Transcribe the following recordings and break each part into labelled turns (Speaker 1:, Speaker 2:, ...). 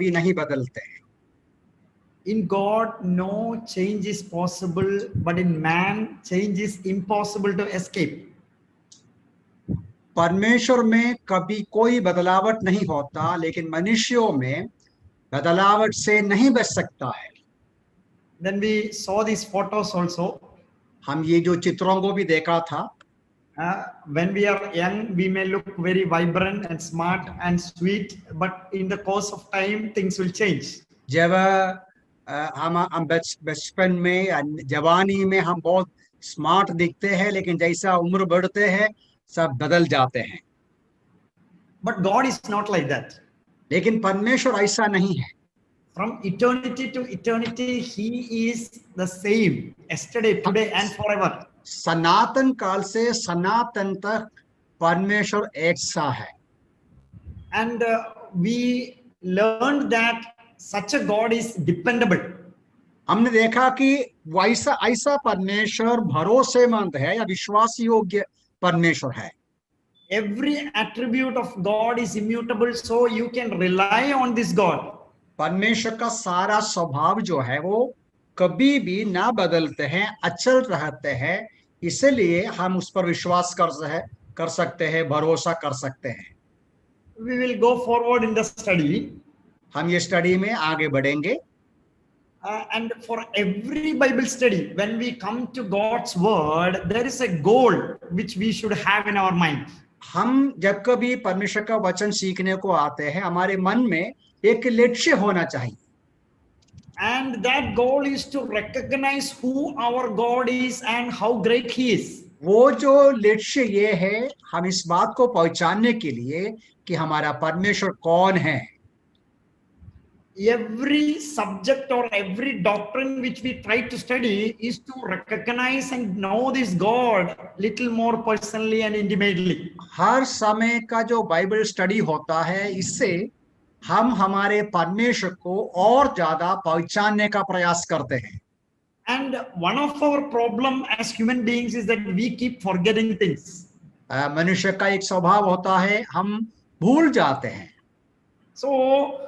Speaker 1: कभी नहीं बदलते हैं।
Speaker 2: In God, no change is possible, but in man, change is impossible to escape.
Speaker 1: परमेश्वर में कभी कोई बदलावट नहीं होता, लेकिन मनुष्यों में बदलावट से नहीं बच सकता है।
Speaker 2: Then we saw these photos also.
Speaker 1: हम ये जो चित्रों को भी देखा था।
Speaker 2: When we are young, we may look very vibrant and smart and sweet, but in the course of time, things will change.
Speaker 1: जब हम बचपन में या जवानी में हम बहुत स्मार्ट दिखते हैं, लेकिन जैसा उम्र बढ़ते हैं सब बदल जाते हैं।
Speaker 2: But God is not like that.
Speaker 1: लेकिन परमेश्वर ऐसा नहीं है।
Speaker 2: From eternity to eternity, He is the same, yesterday, today, and forever.
Speaker 1: सनातन काल से सनातन तक परमेश्वर एक सा है।
Speaker 2: And we learned that such a God is dependable.
Speaker 1: हमने देखा कि वैसा ऐसा परमेश्वर भरोसेमंद है या विश्वास योग्य परमेश्वर है।
Speaker 2: Every attribute of God is immutable, so you can rely on this God.
Speaker 1: परमेश्वर का सारा स्वभाव जो है वो कभी भी ना बदलते हैं, अचल रहते हैं, इसलिए हम उस पर विश्वास कर सकते हैं, भरोसा कर सकते हैं।
Speaker 2: We will go forward in the study.
Speaker 1: हम ये स्टडी में आगे बढ़ेंगे।
Speaker 2: And for every Bible study, when we come to God's word, there is a goal which we should have in our mind.
Speaker 1: हम जब कभी परमेश्वर का वचन सीखने को आते हैं, हमारे मन में एक लक्ष्य होना चाहिए।
Speaker 2: And that goal is to recognize who our God is and how great He is.
Speaker 1: वो जो लक्ष्य ये है, हम इस बात को पहचानने के लिए कि हमारा परमेश्वर कौन है।
Speaker 2: Every subject or every doctrine which we try to study is to recognize and know this God little more personally and intimately.
Speaker 1: हर समय का जो बाइबल स्टडी होता है, इससे हम हमारे परमेश्वर को और ज्यादा पहचानने का प्रयास करते हैं।
Speaker 2: And one of our problem as human beings is that we keep forgetting things.
Speaker 1: मनुष्य का एक स्वभाव होता है, हम भूल जाते हैं।
Speaker 2: So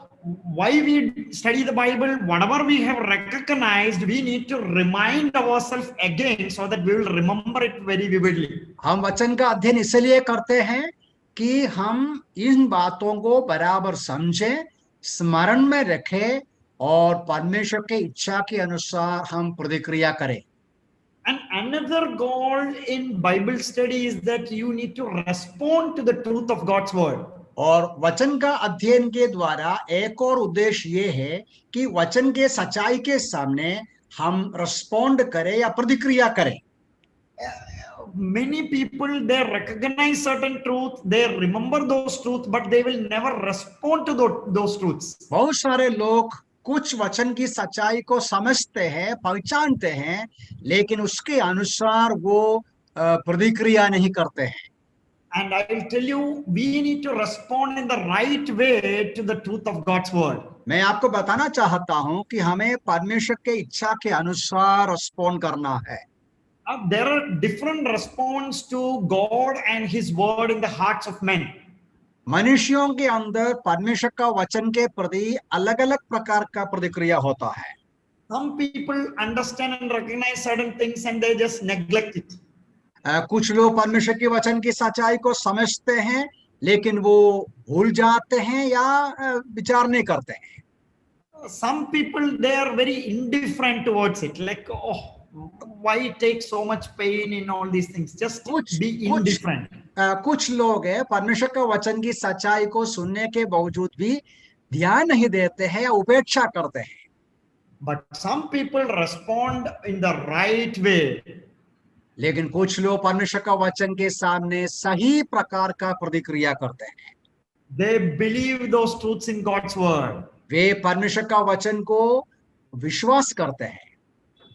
Speaker 2: why we study the Bible, whatever we have recognized, we need to remind ourselves again so that we will remember it very vividly.
Speaker 1: हम वचन का अध्ययन इसलिए करते हैं कि हम इन बातों को बराबर समझें, स्मरण में रखें और परमेश्वर के इच्छा के अनुसार हम प्रतिक्रिया करें।
Speaker 2: And another goal in Bible study is that you need to respond to the truth of God's word.
Speaker 1: और वचन का अध्ययन के द्वारा एक और उद्देश्य ये है कि वचन के सच्चाई के सामने हम रिस्पोंड करें या प्रतिक्रिया करें।
Speaker 2: Many people, they recognize certain truth, they remember those truths, but they will never respond to those truths.
Speaker 1: बहुत सारे लोग कुछ वचन की सच्चाई को समझते हैं, पहचानते हैं, लेकिन उसके अनुसार वो प्रतिक्रिया नहीं करते हैं।
Speaker 2: And I will tell you, we need to respond in the right way to the truth of God's word.
Speaker 1: मैं आपको बताना चाहता हूं कि हमें परमेश्वर के इच्छा के अनुसार रिस्पोंड करना है।
Speaker 2: There are different response to God and His word in the hearts of men.
Speaker 1: मनुष्यों के अंदर परमेश्वर का वचन के प्रति अलग-अलग प्रकार का प्रतिक्रिया होता है।
Speaker 2: Some people understand and recognize certain things and they just neglect it.
Speaker 1: कुछ लोग परमेश्वर के वचन की सच्चाई को समझते हैं, लेकिन वो भूल जाते हैं या विचार नहीं करते हैं।
Speaker 2: Some people, they are very indifferent towards it, like, oh, why take so much pain in all these things? Just be indifferent.
Speaker 1: कुछ लोग हैं परमेश्वर का वचन की सच्चाई को सुनने के बावजूद भी ध्यान नहीं देते हैं या उपेक्षा करते हैं।
Speaker 2: But some people respond in the right way.
Speaker 1: लेकिन कुछ लोग परमेश्वर का वचन के सामने सही प्रकार का प्रतिक्रिया करते हैं।
Speaker 2: They believe those truths in God's word.
Speaker 1: वे परमेश्वर का वचन को विश्वास करते हैं।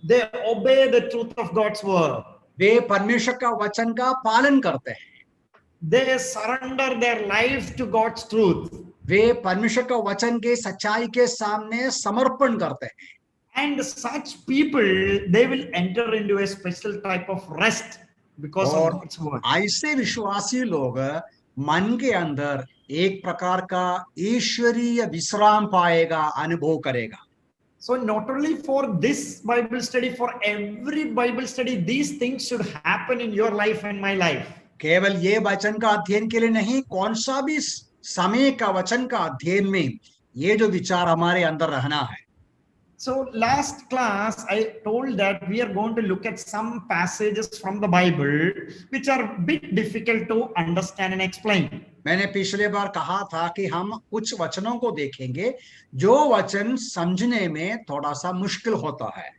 Speaker 2: They obey the truth of God's word.
Speaker 1: वे परमेश्वर का वचन का पालन करते हैं।
Speaker 2: They surrender their life to God's truth.
Speaker 1: वे परमेश्वर का वचन के सच्चाई के सामने समर्पण करते हैं।
Speaker 2: And such people, they will enter into a special type of rest because of God's word.
Speaker 1: ऐसे विश्वासी लोग मन के अंदर एक प्रकार का ईश्वरीय विश्राम पाएगा, अनुभव करेगा।
Speaker 2: So not only for this Bible study, for every Bible study, these things should happen in your life and my life.
Speaker 1: केवल ये वचन का अध्ययन के लिए नहीं, कौन सा भी समय का वचन का अध्ययन में ये जो विचार हमारे अंदर रहना है।
Speaker 2: So last class I told that we are going to look at some passages from the Bible which are a bit difficult to understand and explain.
Speaker 1: मैंने पिछले बार कहा था कि हम कुछ वचनों को देखेंगे जो वचन समझने में थोड़ा सा मुश्किल होता है।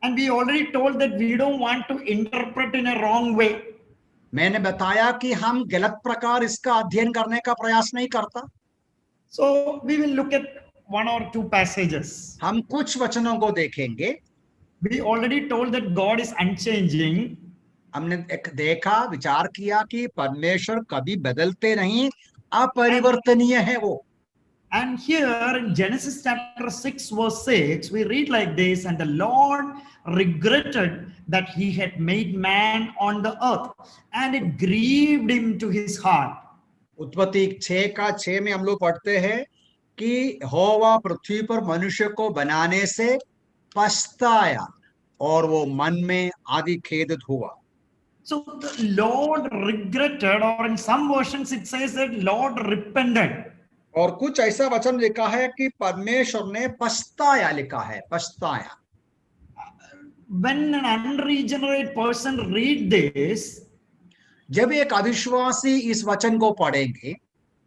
Speaker 2: And we already told that we don't want to interpret in a wrong way.
Speaker 1: मैंने बताया कि हम गलत प्रकार इसका अध्ययन करने का प्रयास नहीं करता।
Speaker 2: So we will look at one or two passages.
Speaker 1: हम कुछ वचनों को देखेंगे।
Speaker 2: We already told that God is unchanging.
Speaker 1: हमने एक देखा, विचार किया कि परमेश्वर कभी बदलते नहीं, अपरिवर्तनीय है वो।
Speaker 2: And here in Genesis chapter 6 verse 6 we read like this, and the Lord regretted that he had made man on the earth, and it grieved him to his heart.
Speaker 1: उत्पत्ति 6:6 में हम लोग पढ़ते हैं कि यहोवा पृथ्वी पर मनुष्य को बनाने से पछताया और वो मन में आदि खेदित हुआ।
Speaker 2: So the Lord regretted, or in some versions it says that Lord repented.
Speaker 1: और कुछ ऐसा वचन लिखा है कि परमेश्वर ने पछताया लिखा है, पछताया।
Speaker 2: When an unregenerate person read this,
Speaker 1: जब एक अविश्वासी इस वचन को पढ़ेंगे,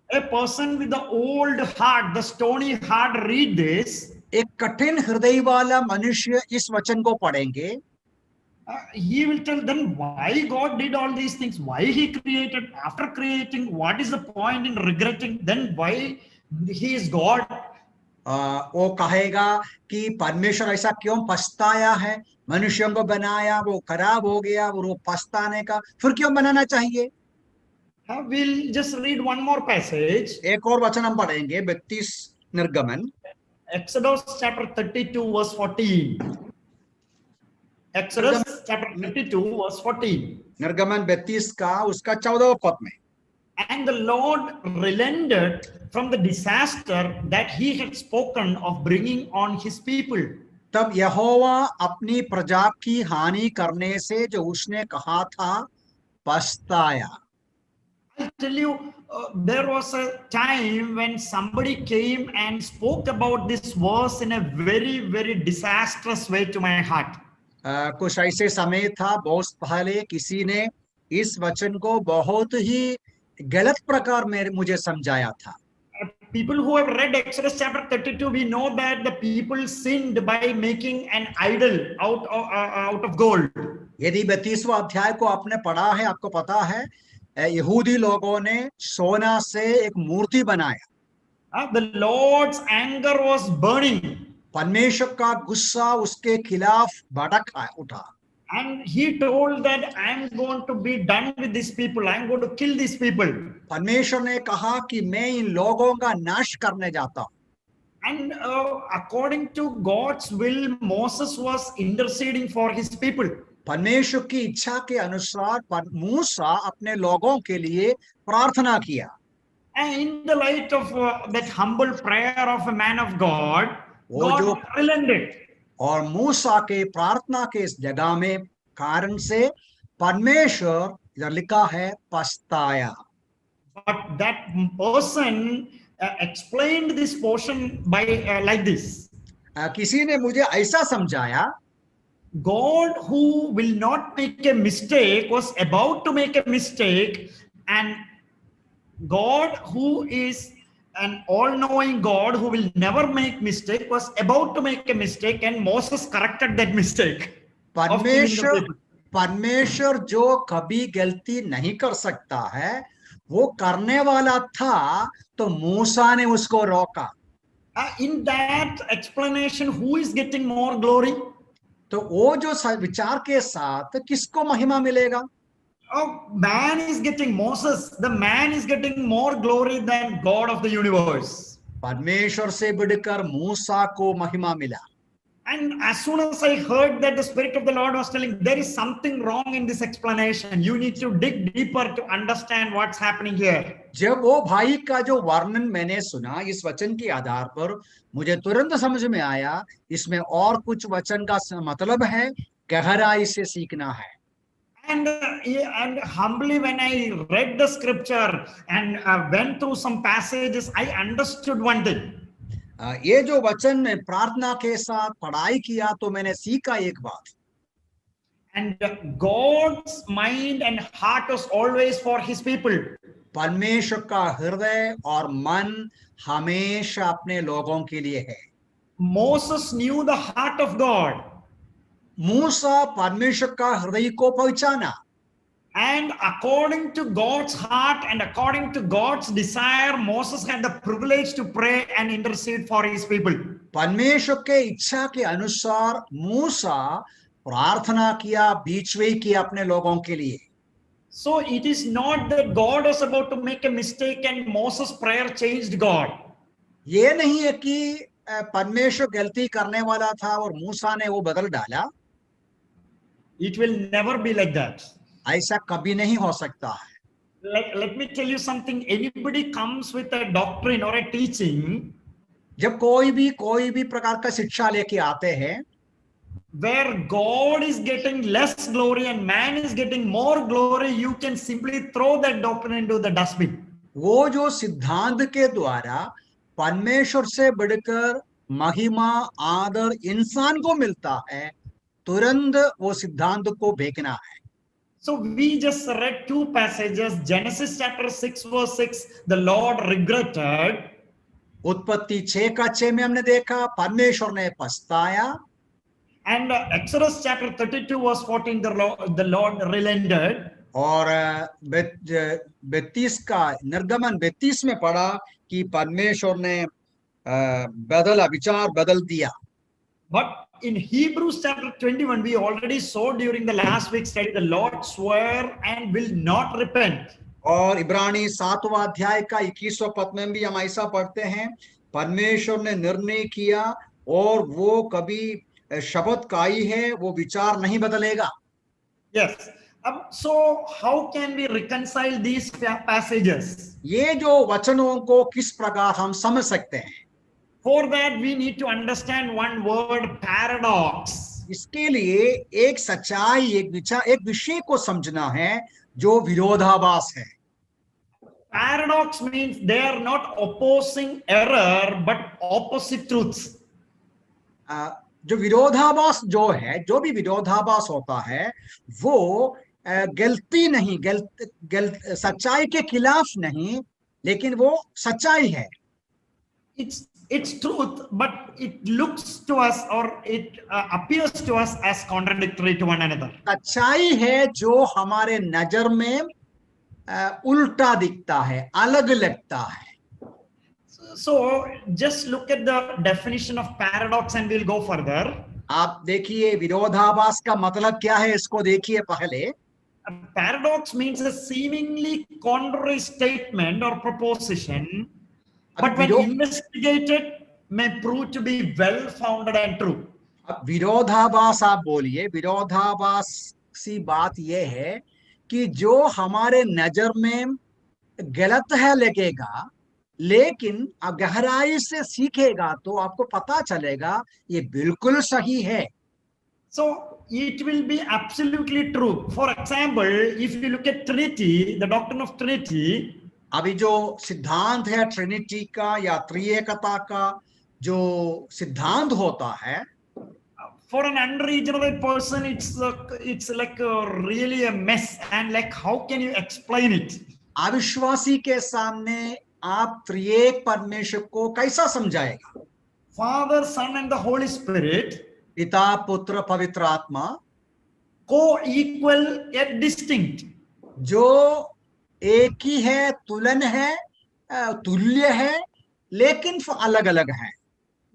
Speaker 2: a person with the old heart, the stony heart read this,
Speaker 1: एक कठिन हृदय वाला मनुष्य इस वचन को पढ़ेंगे,
Speaker 2: he will tell then why God did all these things, why he created, after creating, what is the point in regretting, then why he is God.
Speaker 1: वो कहेगा कि परमेश्वर ऐसा क्यों पछताया है, मनुष्यों को बनाया, वो खराब हो गया, वो पछताने का फिर क्यों बनाना चाहिए।
Speaker 2: We'll just read one more passage.
Speaker 1: एक और वचन हम पढ़ेंगे, 32 निर्गमन,
Speaker 2: Exodus chapter 32 verse 14. Exodus chapter 32 verse 14.
Speaker 1: निर्गमन 32 का उसका 14वां पद में,
Speaker 2: And the Lord relented from the disaster that he had spoken of bringing on his people.
Speaker 1: तब यहोवा अपनी प्रजा की हानि करने से जो उसने कहा था पछताया।
Speaker 2: I'll tell you, there was a time when somebody came and spoke about this verse in a very, very disastrous way to my heart.
Speaker 1: कुछ ऐसे समय था, बहुत पहले किसी ने इस वचन को बहुत ही गलत प्रकार में मुझे समझाया था।
Speaker 2: People who have read Exodus chapter 32, we know that the people sinned by making an idol out of gold.
Speaker 1: यदि 32वां अध्याय को आपने पढ़ा है, आपको पता है यहूदी लोगों ने सोना से एक मूर्ति बनाया।
Speaker 2: The Lord's anger was burning.
Speaker 1: परमेश्वर का गुस्सा उसके खिलाफ भड़क उठा।
Speaker 2: And he told that I am going to be done with these people. I am going to kill these people.
Speaker 1: परमेश्वर ने कहा कि मैं इन लोगों का नाश करने जाता हूँ।
Speaker 2: And according to God's will, Moses was interceding for his people.
Speaker 1: परमेश्वर की इच्छा के अनुसार मूसा अपने लोगों के लिए प्रार्थना किया।
Speaker 2: And in the light of that humble prayer of a man of God, God relented.
Speaker 1: और मूसा के प्रार्थना के इस जगह में कारण से परमेश्वर, इधर लिखा है, पछताया।
Speaker 2: But that person explained this portion by like this.
Speaker 1: किसी ने मुझे ऐसा समझाया,
Speaker 2: God who will not make a mistake was about to make a mistake, and God who is an all-knowing God who will never make mistake was about to make a mistake, and Moses corrected that mistake.
Speaker 1: परमेश्वर जो कभी गलती नहीं कर सकता है वो करने वाला था, तो मूसा ने उसको रोका।
Speaker 2: In that explanation, who is getting more glory?
Speaker 1: तो वो जो विचार के साथ किसको महिमा मिलेगा?
Speaker 2: Man is getting, Moses, the man is getting more glory than God of the universe.
Speaker 1: परमेश्वर से बढ़कर मूसा को महिमा मिला।
Speaker 2: And as soon as I heard that, the Spirit of the Lord was telling, there is something wrong in this explanation. You need to dig deeper to understand what's happening here.
Speaker 1: जब वो भाई का जो वर्णन मैंने सुना इस वचन के आधार पर, मुझे तुरंत समझ में आया इसमें और कुछ वचन का मतलब है, गहराई से सीखना है।
Speaker 2: And humbly, when I read the scripture and went through some passages, I understood one thing.
Speaker 1: ये जो वचन में प्रार्थना के साथ पढ़ाई किया तो मैंने सीखा एक बात।
Speaker 2: And God's mind and heart was always for his people.
Speaker 1: परमेश्वर का हृदय और मन हमेशा अपने लोगों के लिए है।
Speaker 2: Moses knew the heart of God.
Speaker 1: मूसा परमेश्वर का हृदय को पहचाना।
Speaker 2: And according to God's heart and according to God's desire, Moses had the privilege to pray and intercede for his people.
Speaker 1: परमेश्वर के इच्छा के अनुसार मूसा प्रार्थना किया, बीचवे किया अपने लोगों के लिए।
Speaker 2: So it is not that God was about to make a mistake and Moses' prayer changed God.
Speaker 1: ये नहीं है कि परमेश्वर गलती करने वाला था और मूसा ने वो बदल डाला।
Speaker 2: It will never be like that.
Speaker 1: ऐसा कभी नहीं हो सकता है।
Speaker 2: Let me tell you something. Anybody comes with a doctrine or a teaching,
Speaker 1: जब कोई भी प्रकार का शिक्षा लेके आते हैं
Speaker 2: where God is getting less glory and man is getting more glory, you can simply throw that doctrine into the dustbin.
Speaker 1: वो जो सिद्धांत के द्वारा परमेश्वर से बढ़कर महिमा आदर इंसान को मिलता है, तुरंत वो सिद्धांत को फेंकना है।
Speaker 2: So we just read two passages. Genesis chapter 6 verse 6, the Lord regretted.
Speaker 1: उत्पत्ति 6:6 में हमने देखा परमेश्वर ने पछताया।
Speaker 2: And Exodus chapter 32 verse 14, the Lord relented.
Speaker 1: और 32 का निर्गमन 32 में पढ़ा कि परमेश्वर ने विचार बदल दिया।
Speaker 2: But in Hebrews chapter 21, we already saw during the last week's study, the Lord swore and will not repent.
Speaker 1: और इब्रानी 7वां अध्याय का 21वां पद में भी हम ऐसा पढ़ते हैं, परमेश्वर ने निर्णय किया और वो कभी शपथ खाई है, वो विचार नहीं बदलेगा।
Speaker 2: Yes. So how can we reconcile these passages?
Speaker 1: ये जो वचनों को किस प्रकार हम समझ सकते हैं?
Speaker 2: For that we need to understand one word, paradox.
Speaker 1: इसके लिए एक सच्चाई, एक विषय को समझना है जो विरोधाभास है।
Speaker 2: Paradox means they are not opposing error but opposite truths.
Speaker 1: जो विरोधाभास जो है, जो भी विरोधाभास होता है वो गलती नहीं, सच्चाई के खिलाफ नहीं, लेकिन वो सच्चाई है।
Speaker 2: It's truth, but it looks to us or it appears to us as contradictory to one another.
Speaker 1: सच्चाई है जो हमारे नजर में उल्टा दिखता है, अलग लगता है।
Speaker 2: So just look at the definition of paradox and we'll go further.
Speaker 1: आप देखिए विरोधाभास का मतलब क्या है, इसको देखिए पहले।
Speaker 2: Paradox means a seemingly contrary statement or proposition, but when investigated may prove to be well founded and true.
Speaker 1: अब विरोधाभास आप बोलिए, विरोधाभास सी बात यह है कि जो हमारे नजर में गलत है लगेगा, लेकिन आप गहराई से सीखेगा तो आपको पता चलेगा ये बिल्कुल सही है।
Speaker 2: So it will be absolutely true. For example, if you look at Trinity, the doctrine of Trinity,
Speaker 1: अभी जो सिद्धांत है ट्रिनिटी का या त्रिएकता का जो सिद्धांत होता है,
Speaker 2: for an unregenerate person, it's like really a mess, and like how can you explain it?
Speaker 1: अविश्वासी के सामने आप त्रिएक परमेश्वर को कैसा समझाएगा?
Speaker 2: Father, Son, and the Holy Spirit,
Speaker 1: पिता पुत्र पवित्र आत्मा,
Speaker 2: co-equal yet distinct.
Speaker 1: जो एक ही है, तुलन है, तुल्य है, लेकिन अलग अलग है।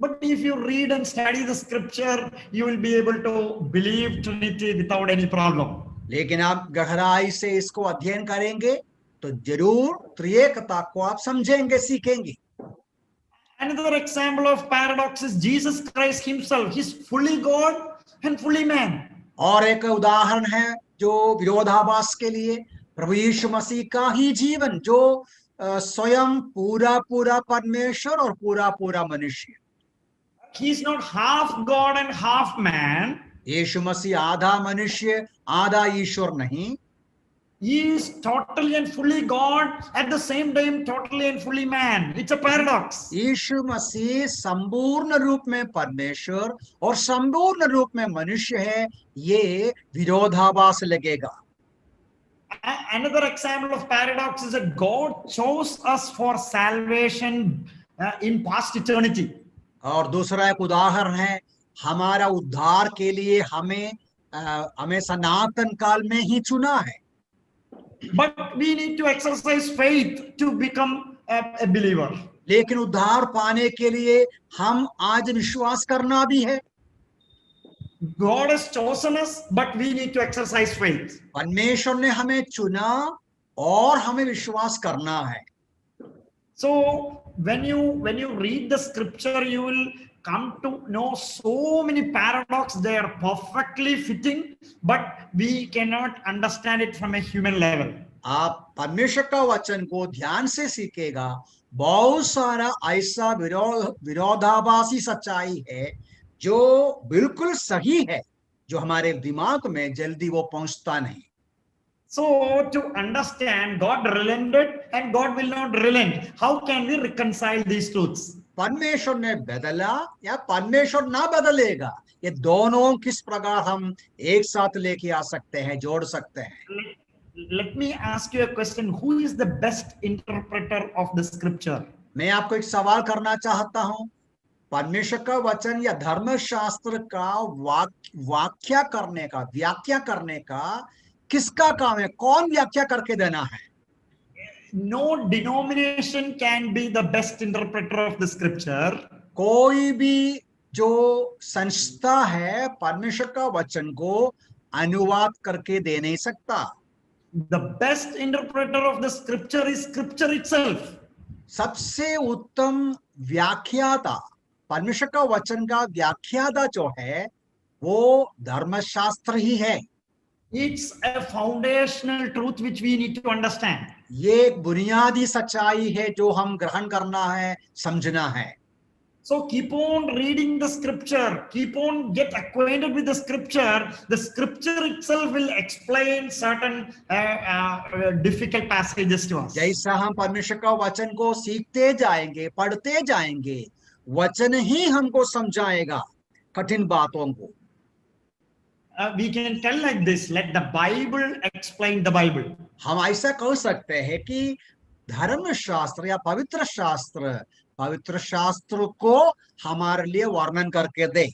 Speaker 2: But if you read and study the scripture, you will be able to believe Trinity without any problem.
Speaker 1: लेकिन आप गहराई से इसको अध्ययन करेंगे तो जरूर त्रिएकता को आप समझेंगे, सीखेंगे।
Speaker 2: Another example of paradox is Jesus Christ himself. He's fully God and fully man.
Speaker 1: और एक उदाहरण है जो विरोधाभास के लिए, प्रभु यीशु मसीह का ही जीवन जो स्वयं पूरा पूरा परमेश्वर और पूरा पूरा मनुष्य।
Speaker 2: He's not half God and half man.
Speaker 1: यीशु मसीह आधा मनुष्य आधा ईश्वर नहीं,
Speaker 2: He is totally and fully God at the same time, totally and fully man. It's a paradox.
Speaker 1: यीशु मसीह संपूर्ण रूप में परमेश्वर और संपूर्ण रूप में मनुष्य है, ये विरोधाभास लगेगा।
Speaker 2: Another example of paradox is that God chose us for salvation in past eternity.
Speaker 1: और दूसरा एक उदाहरण है, हमारा उद्धार के लिए हमें सनातन काल में ही चुना है।
Speaker 2: But we need to exercise faith to become a believer.
Speaker 1: लेकिन उद्धार पाने के लिए हम आज विश्वास करना भी है।
Speaker 2: God has chosen us, but we need to exercise faith.
Speaker 1: परमेश्वर ने हमें चुना और हमें विश्वास करना है।
Speaker 2: So when you read the scripture, you will come to know so many paradoxes. They are perfectly fitting, but we cannot understand it from a human level.
Speaker 1: आप परमेश्वर का वचन को ध्यान से सीखेगा, बहुत सारा ऐसा विरोधाभासी सच्चाई है जो बिल्कुल सही है, जो हमारे दिमाग में जल्दी वो पहुंचता नहीं।
Speaker 2: So to understand, God relented and God will not relent. How can we reconcile these truths?
Speaker 1: परमेश्वर ने बदला या परमेश्वर ना बदलेगा, ये दोनों किस प्रकार हम एक साथ लेके आ सकते हैं, जोड़ सकते हैं।
Speaker 2: Let me ask you a question. Who is the best interpreter of the scripture?
Speaker 1: मैं आपको एक सवाल करना चाहता हूं, परमेश्वर का वचन या धर्मशास्त्र का व्याख्या करने का किसका काम है, कौन व्याख्या करके देना है?
Speaker 2: No denomination can be the best interpreter of the scripture.
Speaker 1: कोई भी जो संस्था है परमेश्वर का वचन को अनुवाद करके दे नहीं सकता।
Speaker 2: The best interpreter of the scripture is scripture itself.
Speaker 1: सबसे उत्तम व्याख्याता, परमेश्वर का वचन का व्याख्याता जो है वो धर्मशास्त्र ही है।
Speaker 2: It's a foundational truth which we need to understand.
Speaker 1: ये एक बुनियादी सच्चाई है जो हम ग्रहण करना है, समझना है।
Speaker 2: So keep on reading the scripture, keep on get acquainted with the scripture. The scripture itself will explain certain difficult passages to us.
Speaker 1: जैसा हम परमेश्वर का वचन को सीखते जाएंगे, पढ़ते जाएंगे, वचन ही हमको समझाएगा कठिन बातों को।
Speaker 2: We can tell like this, let the Bible explain the Bible.
Speaker 1: हम ऐसा कह सकते हैं कि धर्मशास्त्र या पवित्र शास्त्र को हमारे लिए वर्णन करके दे।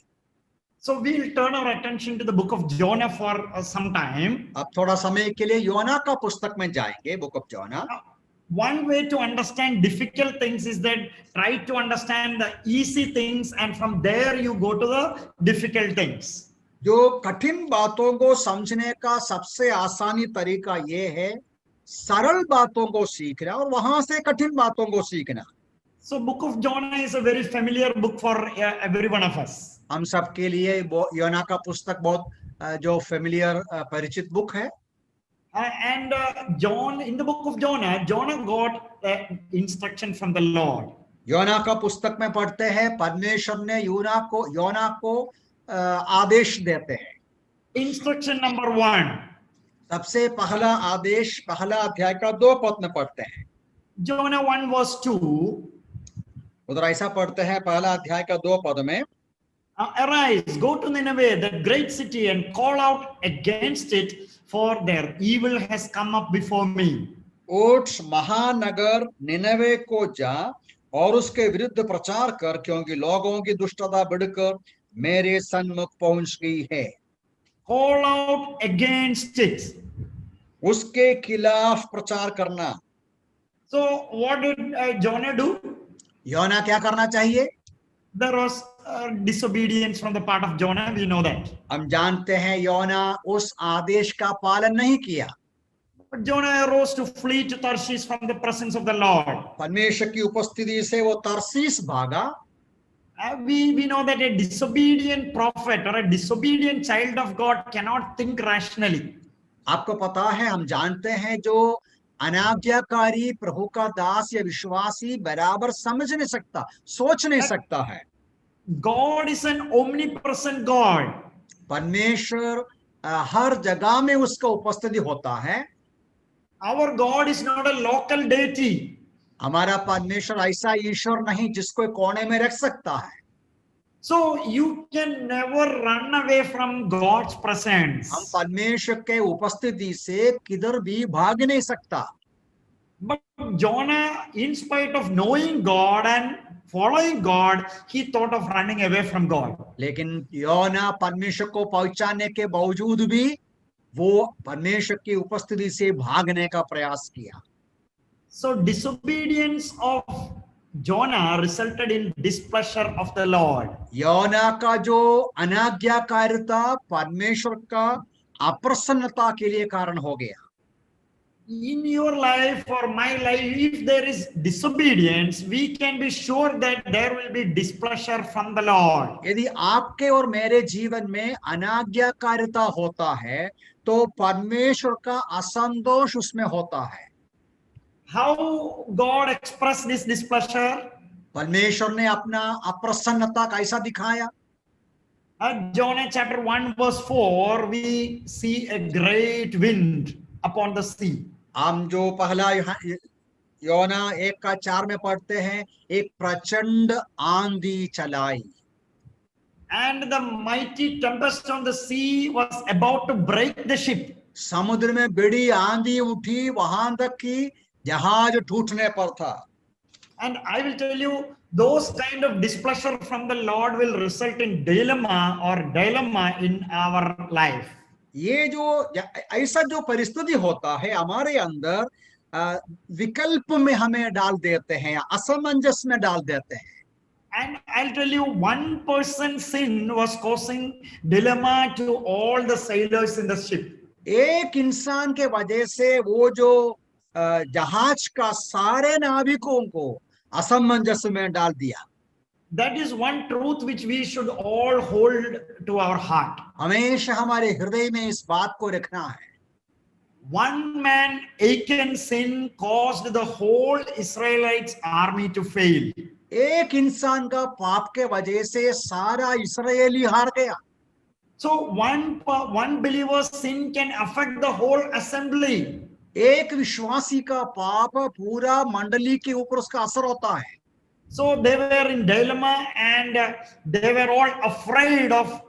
Speaker 2: So we'll turn our attention to the book of Jonah for some time.
Speaker 1: अब थोड़ा समय के लिए योना का पुस्तक में जाएंगे, बुक ऑफ जोना।
Speaker 2: One way to understand difficult things is that try to understand the easy things and from there you go to the difficult things.
Speaker 1: जो कठिन बातों को समझने का सबसे आसानी तरीका ये है सरल बातों को सीखना और वहां से कठिन बातों को सीखना।
Speaker 2: So book of Jonah is a very familiar book for every one of us.
Speaker 1: हम सब के लिए योना का पुस्तक बहुत जो फेमिलियर परिचित बुक है।
Speaker 2: And John, in the book of Jonah, Jonah got instruction from the Lord.
Speaker 1: योना का पुस्तक में पढ़ते हैं परमेश्वर ने योना को आदेश देते हैं।
Speaker 2: Instruction number 1.
Speaker 1: सबसे पहला आदेश पहला अध्याय का 2 पद में पढ़ते हैं।
Speaker 2: Jonah 1 verse 2.
Speaker 1: उधर ऐसा पढ़ते हैं पहला अध्याय का 2 पद में,
Speaker 2: Arise, go to Nineveh, that great city, and call out against it, for their evil has come up before me.
Speaker 1: उठ महानगर निनवे को जा और उसके विरुद्ध प्रचार कर, क्योंकि लोगों की दुष्टता बढ़कर मेरे सन्मुख पहुंच गई है।
Speaker 2: Call out against it.
Speaker 1: उसके खिलाफ प्रचार करना।
Speaker 2: So what did Jonah do?
Speaker 1: योना क्या करना चाहिए?
Speaker 2: There was disobedience from the part of Jonah, we know that.
Speaker 1: हम जानते हैं योना उस आदेश का पालन नहीं किया।
Speaker 2: But Jonah arose to flee to Tarshish from the presence of the Lord.
Speaker 1: परमेश्वर की उपस्थिति से वो तरसीस भागा।
Speaker 2: We know that a disobedient prophet or a disobedient child of God cannot think rationally.
Speaker 1: आपको पता है, हम जानते हैं जो अनाज्ञाकारी प्रभु का दास या विश्वासी बराबर समझ नहीं सकता, सोच नहीं सकता है।
Speaker 2: God is an omnipresent God.
Speaker 1: परमेश्वर हर जगह में उसका उपस्थिति होता है।
Speaker 2: Our God is not a local deity.
Speaker 1: हमारा परमेश्वर ऐसा ईश्वर नहीं जिसको कोने में रख सकता है।
Speaker 2: So you can never run away from God's presence.
Speaker 1: हम परमेश्वर के उपस्थिति से किधर भी भाग नहीं सकता।
Speaker 2: But Jonah, in spite of knowing God and following God, he thought of running away from God.
Speaker 1: लेकिन योना परमेश्वर को पहचानने के बावजूद भी वो परमेश्वर की उपस्थिति से भागने का प्रयास किया।
Speaker 2: So disobedience of Jonah resulted in displeasure of the Lord.
Speaker 1: योना का जो अनाज्ञाकारिता परमेश्वर का अप्रसन्नता के लिए कारण हो गया।
Speaker 2: In your life or my life, if there is disobedience, we can be sure that there will be displeasure from the Lord.
Speaker 1: यदि आपके और मेरे जीवन में अनाज्ञाकारिता होता है तो परमेश्वर का असंतोष उसमें होता है।
Speaker 2: How God expressed this displeasure?
Speaker 1: परमेश्वर ने अपना अप्रसन्नता कैसा दिखाया?
Speaker 2: Jonah chapter 1 verse 4, we see a great wind upon the sea.
Speaker 1: हम जो पहला योना 1:4 में पढ़ते हैं, एक प्रचंड आंधी चलाई।
Speaker 2: And the mighty tempest on the sea was about to break the ship.
Speaker 1: समुद्र में बड़ी आंधी उठी, वहां तक कि जहाज टूटने पर था।
Speaker 2: And I will tell you, those kind of displeasure from the Lord will result in dilemma in our life.
Speaker 1: ये जो ऐसा जो परिस्थिति होता है हमारे अंदर, विकल्प में हमें डाल देते हैं, असमंजस में डाल देते हैं।
Speaker 2: And I'll tell you, one person's sin was causing dilemma to all the sailors in the ship.
Speaker 1: एक इंसान के वजह से वो जो जहाज का सारे नाविकों को असमंजस में डाल दिया।
Speaker 2: That is one truth which we should all hold to our heart.
Speaker 1: हमेशा हमारे हृदय में इस बात को रखना है।
Speaker 2: One man Achan's sin caused the whole Israelites army to fail.
Speaker 1: एक इंसान का पाप के वजह से सारा इस्राएली हार गया।
Speaker 2: So one believer's sin can affect the whole assembly.
Speaker 1: एक विश्वासी का पाप पूरा मंडली के ऊपर उसका असर होता है।
Speaker 2: So they were in dilemma and they were all afraid of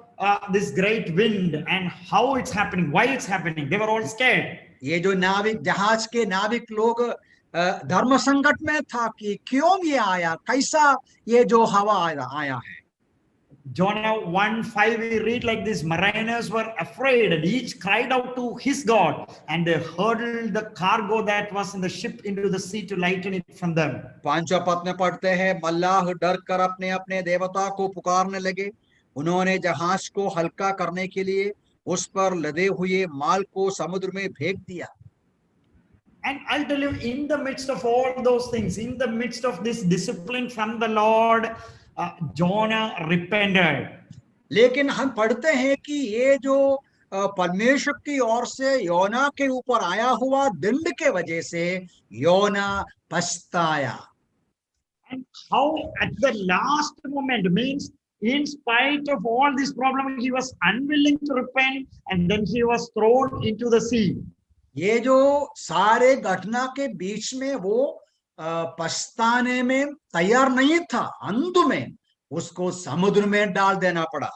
Speaker 2: this great wind and how it's happening, why it's happening. They were all scared.
Speaker 1: ये जो नाविक, जहाज के नाविक लोग धर्म संकट में था कि क्यों ये आया, कैसा ये जो हवा आया है।
Speaker 2: Jonah 1:5 we read like this: mariners were afraid and each cried out to his God, and they hurled the cargo that was in the ship into the sea to lighten it from them. 5वां
Speaker 1: पद में पढ़ते हैं, मल्लाह डर कर अपने अपने देवता को पुकारने लगे, उन्होंने जहाज को हल्का करने के लिए उस पर लदे हुए माल को समुद्र में फेंक दिया।
Speaker 2: And I'll tell you, in the midst of all those things, in the midst of this discipline from the Lord, Jonah repented.
Speaker 1: लेकिन हम पढ़ते हैं कि ये जो परमेश्वर की ओर से योना के ऊपर आया हुआ दंड के वजह से योना पछताया।
Speaker 2: And how at the last moment, means in spite of all this problem, he was unwilling to repent and then he was thrown into the sea.
Speaker 1: ये जो सारे घटना के बीच में वो पछताने में तैयार नहीं था, अंत में उसको समुद्र में डाल देना पड़ा।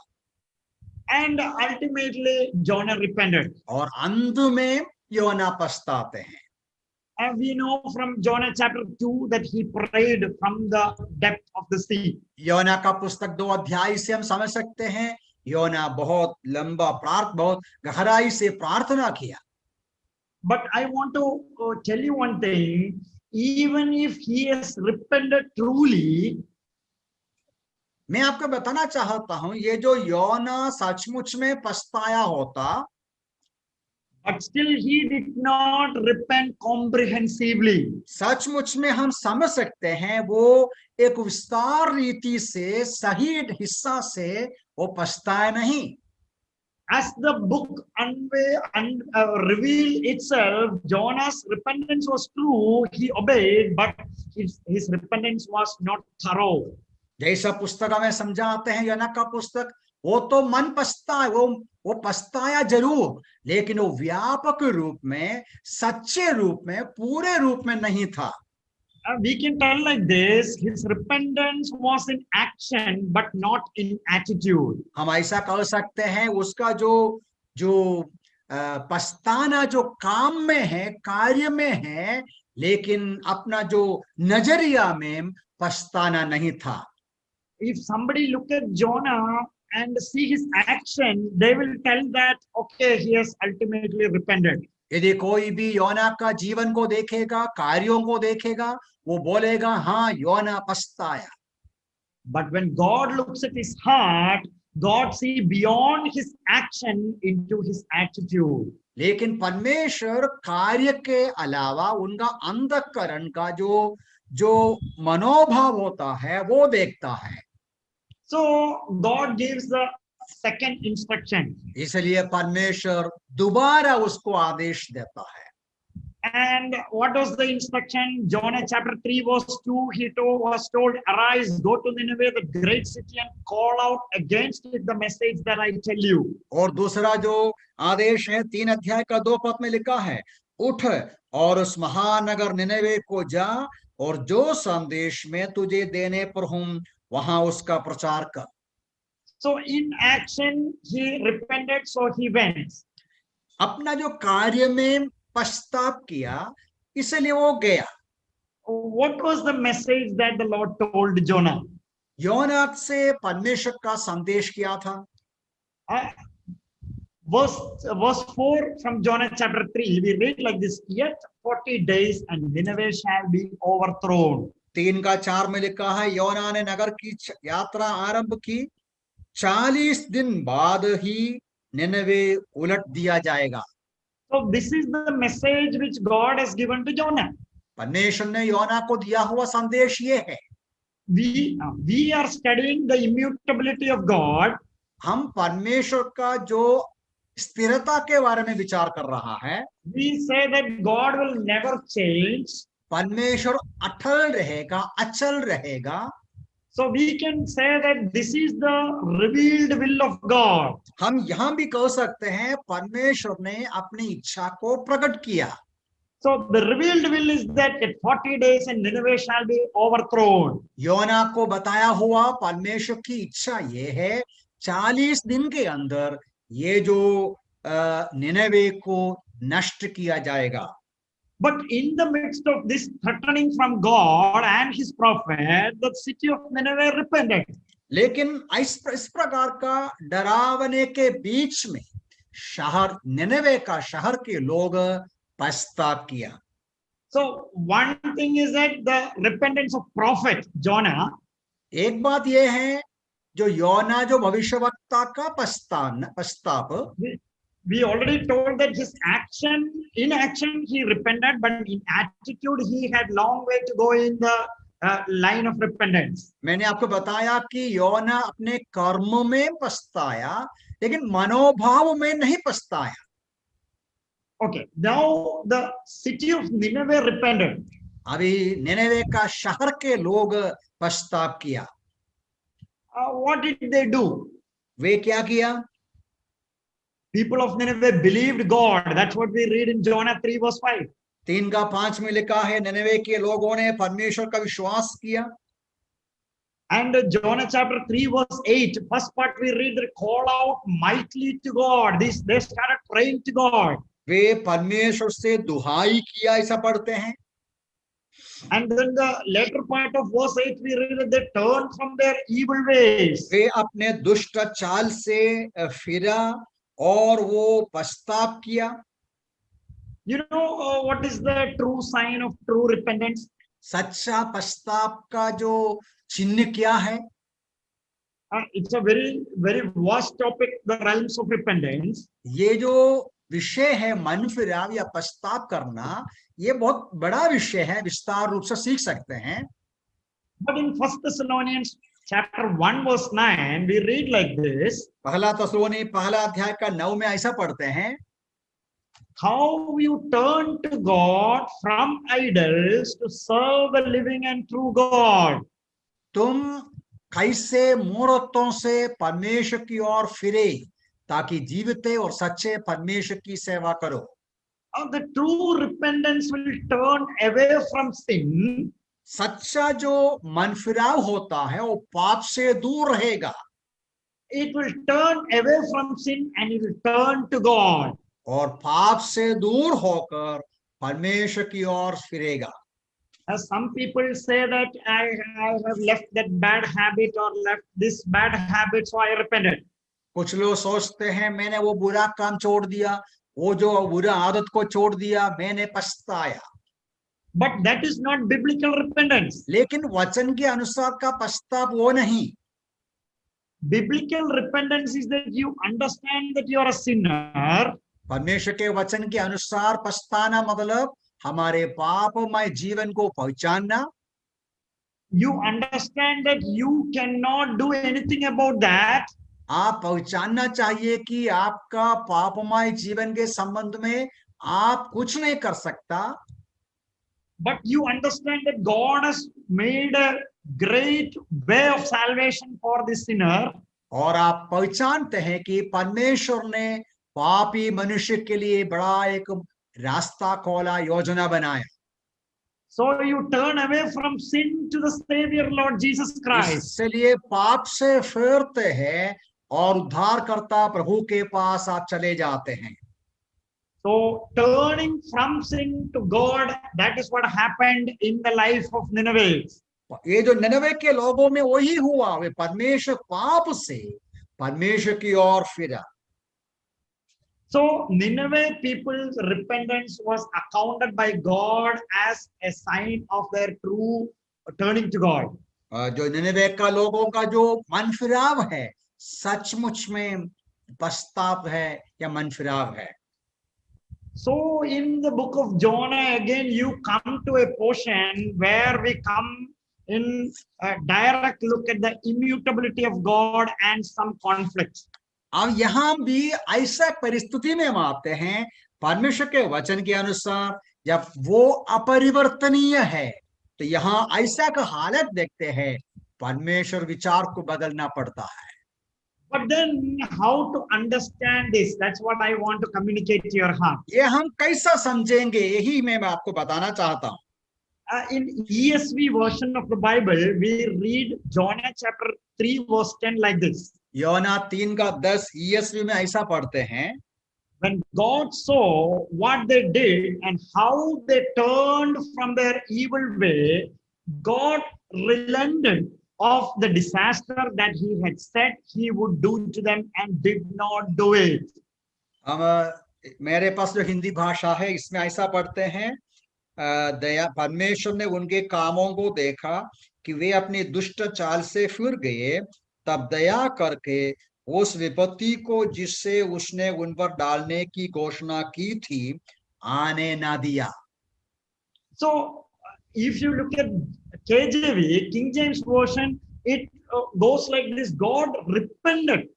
Speaker 2: And ultimately Jonah repented.
Speaker 1: और अंत में योना पछताते हैं।
Speaker 2: And we know from Jonah chapter 2 that he prayed from the depth of the sea.
Speaker 1: योना का पुस्तक 2 अध्याय से हम समझ सकते हैं, योना बहुत लंबा बहुत गहराई से प्रार्थना किया।
Speaker 2: But I want to tell you one thing, even if he has repented truly,
Speaker 1: मैं आपको बताना चाहता हूं, ये जो योना सचमुच में पछताया होता,
Speaker 2: but still he did not repent comprehensively.
Speaker 1: सचमुच में हम समझ सकते हैं वो एक विस्तार रीति से सही हिस्सा से वो पछताया नहीं।
Speaker 2: As the book revealed itself, Jonah's repentance was true. He obeyed, but his repentance was not thorough.
Speaker 1: जैसा पुस्तक में समझाते हैं योना का पुस्तक, वो तो मन पछताया, वो पछताया जरूर, लेकिन वो व्यापक रूप में, सच्चे रूप में, पूरे रूप में नहीं था।
Speaker 2: We can tell like this: his repentance was in action, but not in attitude.
Speaker 1: हम ऐसा कह सकते हैं उसका जो जो पछताना जो काम में है, कार्य में है, लेकिन अपना जो नजरिया में पछताना नहीं था।
Speaker 2: If somebody look at Jonah and see his action, they will tell that okay, he has ultimately repented.
Speaker 1: यदि कोई भी योना का जीवन को देखेगा, कार्यों को देखेगा, वो बोलेगा हाँ योना पछताया।
Speaker 2: But when God looks at his heart, God see beyond his action into his attitude.
Speaker 1: लेकिन परमेश्वर कार्य के अलावा उनका अंतःकरण का जो जो मनोभाव होता है वो देखता है।
Speaker 2: So God gives the second instruction.
Speaker 1: इसलिए परमेश्वर दोबारा उसको आदेश देता है।
Speaker 2: And what was the instruction? Jonah chapter 3 verse 2, was told, arise, go to Nineveh, the great city, and call out against it the message that I tell you.
Speaker 1: और दूसरा जो आदेश है 3 अध्याय का 2 पद में लिखा है, उठ और उस महानगर निनवे को जा और जो संदेश में तुझे देने पर हूं वहां उसका प्रचार कर।
Speaker 2: So in action he repented, so he went.
Speaker 1: अपना जो कार्य में पश्चाताप किया, इसलिए वो गया।
Speaker 2: What was the message that the Lord told Jonah?
Speaker 1: योना से परमेश्वर का संदेश क्या था?
Speaker 2: Verse 4 from Jonah chapter 3, we read like this: yet 40 days and Nineveh shall be overthrown.
Speaker 1: 3 का 4 में लिखा है, योना ने नगर की यात्रा आरंभ की, 40 दिन बाद ही निनवे उलट दिया जाएगा।
Speaker 2: So this is the message which God has given to Jonah.
Speaker 1: परमेश्वर ने योना को दिया हुआ संदेश ये है।
Speaker 2: We are studying the immutability of God.
Speaker 1: हम परमेश्वर का जो स्थिरता के बारे में विचार कर रहा है।
Speaker 2: We say that God will never change.
Speaker 1: परमेश्वर अटल रहेगा, अचल रहेगा।
Speaker 2: So we can say that this is the revealed will of God.
Speaker 1: हम यहाँ भी कह सकते हैं परमेश्वर ने अपनी इच्छा को प्रकट किया।
Speaker 2: So the revealed will is that at 40 days and Nineveh shall be overthrown.
Speaker 1: योना को बताया हुआ परमेश्वर की इच्छा ये है, 40 दिन के अंदर ये जो निनवे को नष्ट किया जाएगा।
Speaker 2: But in the midst of this threatening from God and his prophet, the city of Nineveh repented.
Speaker 1: लेकिन इस प्रकार का डरावने के बीच में शहर निनवे का शहर के लोग पश्चाताप किया।
Speaker 2: So one thing is that the repentance of prophet Jonah.
Speaker 1: एक बात यह है जो योना जो भविष्यवक्ता का पश्चाताप,
Speaker 2: we already told that his in action he repented, but in attitude he had long way to go in the line of repentance.
Speaker 1: मैंने आपको बताया कि योना अपने कर्म में पछताया, लेकिन मनोभाव में नहीं पछताया।
Speaker 2: Okay, now the city of Nineveh repented.
Speaker 1: अभी निनवे का शहर के लोग पश्चाताप किया।
Speaker 2: What did they do?
Speaker 1: वे क्या किया?
Speaker 2: People of Nineveh believed God. That's what we read in Jonah 3 verse 5.
Speaker 1: 3 का 5 में लिखा है, निनवे के लोगों ने परमेश्वर का विश्वास किया।
Speaker 2: And Jonah chapter 3 verse 8, first part we read that call out mightily to God. They started praying to God.
Speaker 1: वे परमेश्वर से दुहाई किया, ऐसा पढ़ते हैं।
Speaker 2: And then the later part of verse 8 we read that they turned from their evil ways.
Speaker 1: वे अपने दुष्ट चाल से फिरा और वो पश्चाताप किया।
Speaker 2: You know what is the true sign of true repentance?
Speaker 1: सच्चा पश्चाताप का जो चिन्ह क्या है?
Speaker 2: It's a very vast topic, the realms of repentance.
Speaker 1: ये जो विषय है मन फिराव या पश्चाताप करना, ये बहुत बड़ा विषय है, विस्तार रूप से सीख सकते हैं।
Speaker 2: But in 1 Thessalonians chapter 1 verse 9, we read like this.
Speaker 1: पहला तस्सलोनी पहला अध्याय का 9 में ऐसा पढ़ते हैं,
Speaker 2: How you turn to God from idols to serve the living and true God.
Speaker 1: तुम कैसे मूर्तों से परमेश्वर की ओर फिरे ताकि जीवते और सच्चे परमेश्वर की सेवा करो।
Speaker 2: The true repentance will turn away from sin.
Speaker 1: सच्चा जो मन फिराव होता है वो पाप से दूर रहेगा।
Speaker 2: It will turn away from sin and it will turn to God.
Speaker 1: और पाप से दूर होकर परमेश्वर की ओर फिरेगा।
Speaker 2: As some people say that I have left that bad habit or left this bad habit, so I repented.
Speaker 1: कुछ लोग सोचते हैं मैंने वो बुरा काम छोड़ दिया, वो जो बुरा आदत को छोड़ दिया, मैंने पछताया।
Speaker 2: But that is not biblical repentance.
Speaker 1: लेकिन वचन के अनुसार का पश्चाताप वो नहीं।
Speaker 2: Biblical repentance is that you understand that you are a sinner.
Speaker 1: परमेश्वर के वचन के अनुसार पछताना मतलब हमारे पापमय जीवन को पहचानना।
Speaker 2: You understand that you cannot do anything about that.
Speaker 1: आप पहचानना चाहिए कि आपका पापमय जीवन के संबंध में आप कुछ नहीं कर सकता।
Speaker 2: But you understand that God has made a great way of salvation for the sinner.
Speaker 1: और आप पहचानते हैं कि परमेश्वर ने पापी मनुष्य के लिए बड़ा एक रास्ता खोला, योजना बनाया।
Speaker 2: So you turn away from sin to the Savior Lord Jesus Christ.
Speaker 1: इसलिए पाप से फिरते हैं और उद्धारकर्ता प्रभु के पास आप चले जाते हैं।
Speaker 2: So turning from sin to God, that is what happened in the life of Nineveh.
Speaker 1: ये जो निनवे के लोगों में वही हुआ, वे परमेश्वर पाप से परमेश्वर की ओर फिरा।
Speaker 2: So Nineveh people's repentance was accounted by God as a sign of their true turning to God.
Speaker 1: जो निनवे का लोगों का जो मन फिराव है, सचमुच में पश्चाताप है या मन फिराव है।
Speaker 2: So in the book of Jonah, again you come to a portion where we come in a direct look at the immutability of God and some conflicts.
Speaker 1: अब यहाँ भी ऐसा परिस्थिति में हम आते हैं, परमेश्वर के वचन के अनुसार जब वो अपरिवर्तनीय है, तो यहाँ ऐसा का हालत देखते हैं, परमेश्वर विचार को बदलना पड़ता है।
Speaker 2: But then how to understand this? That's what I want to communicate to your heart.
Speaker 1: ये हम कैसा समझेंगे, यही मैं आपको बताना चाहता हूँ।
Speaker 2: In ESV version of the Bible, we read Jonah chapter 3 verse 10 like this.
Speaker 1: योना 3:10 ESV में ऐसा पढ़ते हैं,
Speaker 2: When God saw what they did and how they turned from their evil way, God relented of the disaster that he had said he would do to them and did not do it.
Speaker 1: मेरे पास जो हिंदी भाषा है इसमें ऐसा पढ़ते हैं, दया परमेश्वर ने उनके कामों को देखा कि वे अपनी दुष्ट चाल से फिर गए, तब दया करके उस विपत्ति को जिससे उसने उन पर डालने की घोषणा की थी आने ना दिया।
Speaker 2: So if you look at KJV, King James version, it goes like this: God repented.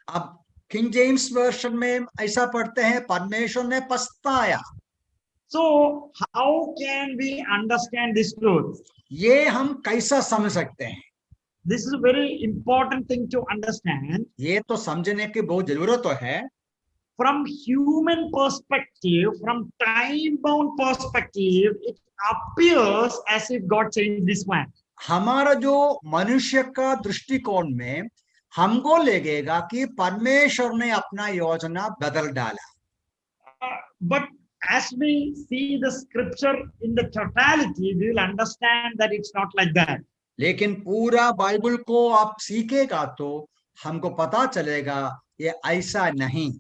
Speaker 1: अब किंग जेम्स वर्जन में ऐसा पढ़ते हैं, परमेश्वर ने पछताया।
Speaker 2: So how can we understand this truth?
Speaker 1: ये हम कैसा समझ सकते हैं?
Speaker 2: This is a very important thing to understand.
Speaker 1: ये तो समझने की बहुत जरूरत तो है।
Speaker 2: From human perspective, from time-bound perspective, it appears as if God changed this plan.
Speaker 1: हमारा जो मनुष्य का दृष्टिकोण में हमको लगेगा कि परमेश्वर ने अपना योजना बदल डाला।
Speaker 2: But as we see the scripture in the totality, we will understand that it's not like that.
Speaker 1: लेकिन पूरा बाइबल को आप सीखेगा तो हमको पता चलेगा ये ऐसा नहीं।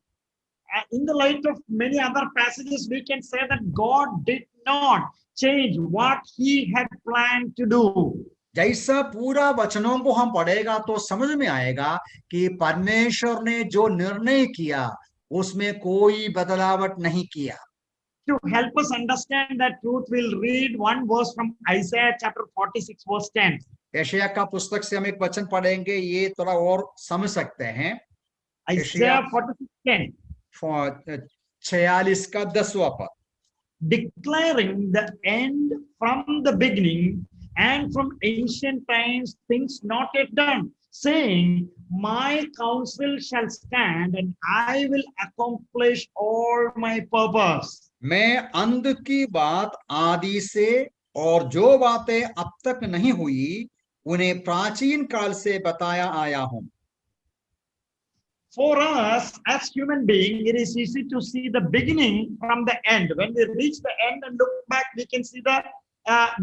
Speaker 2: In the light of many other passages, we can say that God did not change what he had planned to do.
Speaker 1: जैसा पूरा वचनों को हम पढ़ेगा तो समझ में आएगा कि परमेश्वर ने जो निर्णय किया उसमें कोई बदलावट नहीं किया।
Speaker 2: To help us understand that truth, we'll read one verse from Isaiah chapter 46, verse 10.
Speaker 1: यशायाह का पुस्तक से हम एक वचन पढ़ेंगे, ये थोड़ा और समझ सकते हैं। यशायाह
Speaker 2: Isaiah 46:10,
Speaker 1: 46 का 10वां पद,
Speaker 2: declaring the end from the beginning and from ancient times, things not yet done, saying, my counsel shall stand and I will accomplish all my purpose.
Speaker 1: मैं अंत की बात आदि से और जो बातें अब तक नहीं हुई उन्हें प्राचीन काल से बताया आया हूं।
Speaker 2: For us as human beings, it is easy to see the beginning from the end. When we reach the end and look back, we can see the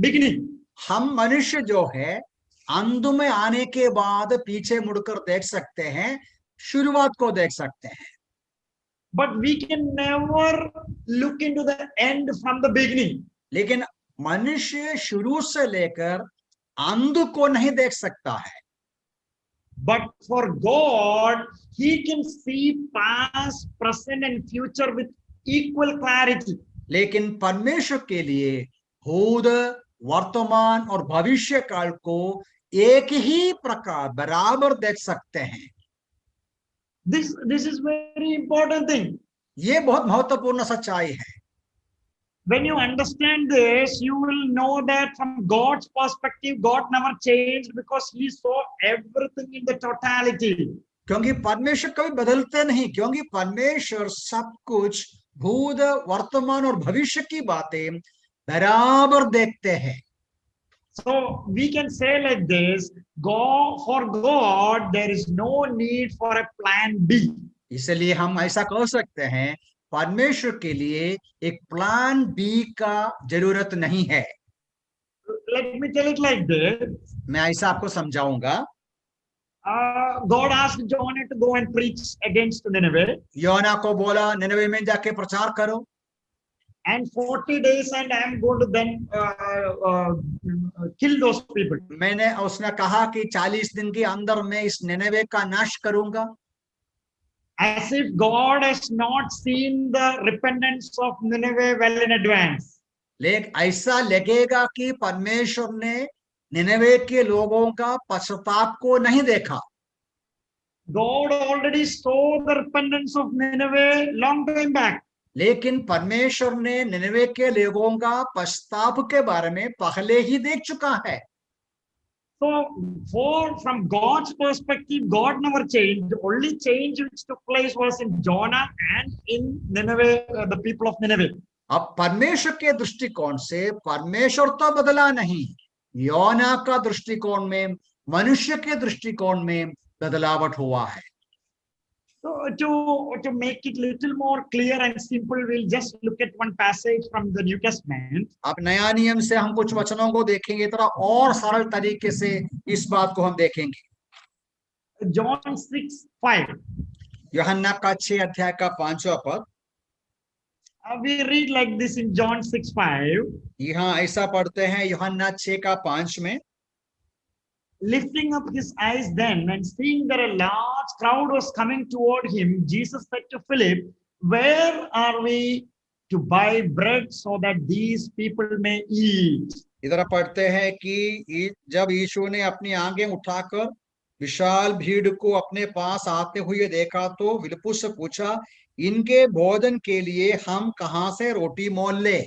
Speaker 2: beginning.
Speaker 1: हम मनुष्य जो है अंत में आने के बाद पीछे मुड़कर देख सकते हैं, शुरुआत को देख सकते हैं,
Speaker 2: But we can never look into the end from the beginning.
Speaker 1: लेकिन मनुष्य शुरू से लेकर अंत को नहीं देख सकता है।
Speaker 2: But for God, He can see past, present, and future with equal clarity.
Speaker 1: लेकिन परमेश्वर के लिए भूत, वर्तमान और भविष्य काल को एक ही प्रकार बराबर देख सकते हैं।
Speaker 2: This is very important thing.
Speaker 1: ये बहुत महत्वपूर्ण सच्चाई है।
Speaker 2: When you understand this, you will know that from God's perspective, God never changed because He saw everything in the totality.
Speaker 1: क्योंकि परमेश्वर कभी बदलते नहीं, क्योंकि परमेश्वर सब कुछ भूत, वर्तमान और भविष्य की बातें बराबर देखते हैं।
Speaker 2: So we can say like this, for God, there is no need for a plan B.
Speaker 1: इसलिए हम ऐसा कह सकते हैं, परमेश्वर के लिए एक प्लान बी का जरूरत नहीं है।
Speaker 2: Let me tell it like this.
Speaker 1: मैं ऐसा आपको समझाऊंगा।
Speaker 2: God asked Jonah to go and preach against Nineveh.
Speaker 1: योना को बोला निनवे में जाके प्रचार करो।
Speaker 2: And 40 days and I am going to then kill those people.
Speaker 1: उसने कहा कि 40 दिन के अंदर मैं इस निनवे का नाश करूंगा।
Speaker 2: As if God has not seen the repentance of Nineveh well in advance.
Speaker 1: लेकिन ऐसा लगेगा कि परमेश्वर ने निनवे के लोगों का पश्चाताप को नहीं देखा।
Speaker 2: God already saw the repentance of Nineveh long time back.
Speaker 1: लेकिन परमेश्वर ने निनवे के लोगों का पश्चाताप के बारे में पहले ही देख चुका है।
Speaker 2: So, from God's perspective, God never changed. The only change which took place was in Jonah and in Nineveh, the people of Nineveh.
Speaker 1: अब परमेश्वर के दृष्टिकोण से परमेश्वर तो बदला नहीं, योना का दृष्टिकोण में, मनुष्य के दृष्टिकोण में बदलावट हुआ है।
Speaker 2: So to make it little more clear and simple, we'll just look at one passage from the New Testament.
Speaker 1: अब नया नियम से हम कुछ वचनों को देखेंगे, थोड़ा और सरल तरीके से इस बात को हम देखेंगे।
Speaker 2: John 6:5.
Speaker 1: यूहन्ना का 6 अध्याय का 5वां पद।
Speaker 2: We read like this in John 6:5.
Speaker 1: यहाँ ऐसा पढ़ते हैं यूहन्ना 6 का 5 में।
Speaker 2: Lifting up his eyes then and seeing that a large crowd was coming toward him, Jesus said to Philip, where are we to buy bread so that these people may eat?
Speaker 1: इधर पढ़ते हैं कि जब यीशु ने अपनी आंखें उठाकर विशाल भीड़ को अपने पास आते हुए देखा तो फिलिप्पुस से पूछा, इनके भोजन के लिए हम कहां से रोटी मोल ले?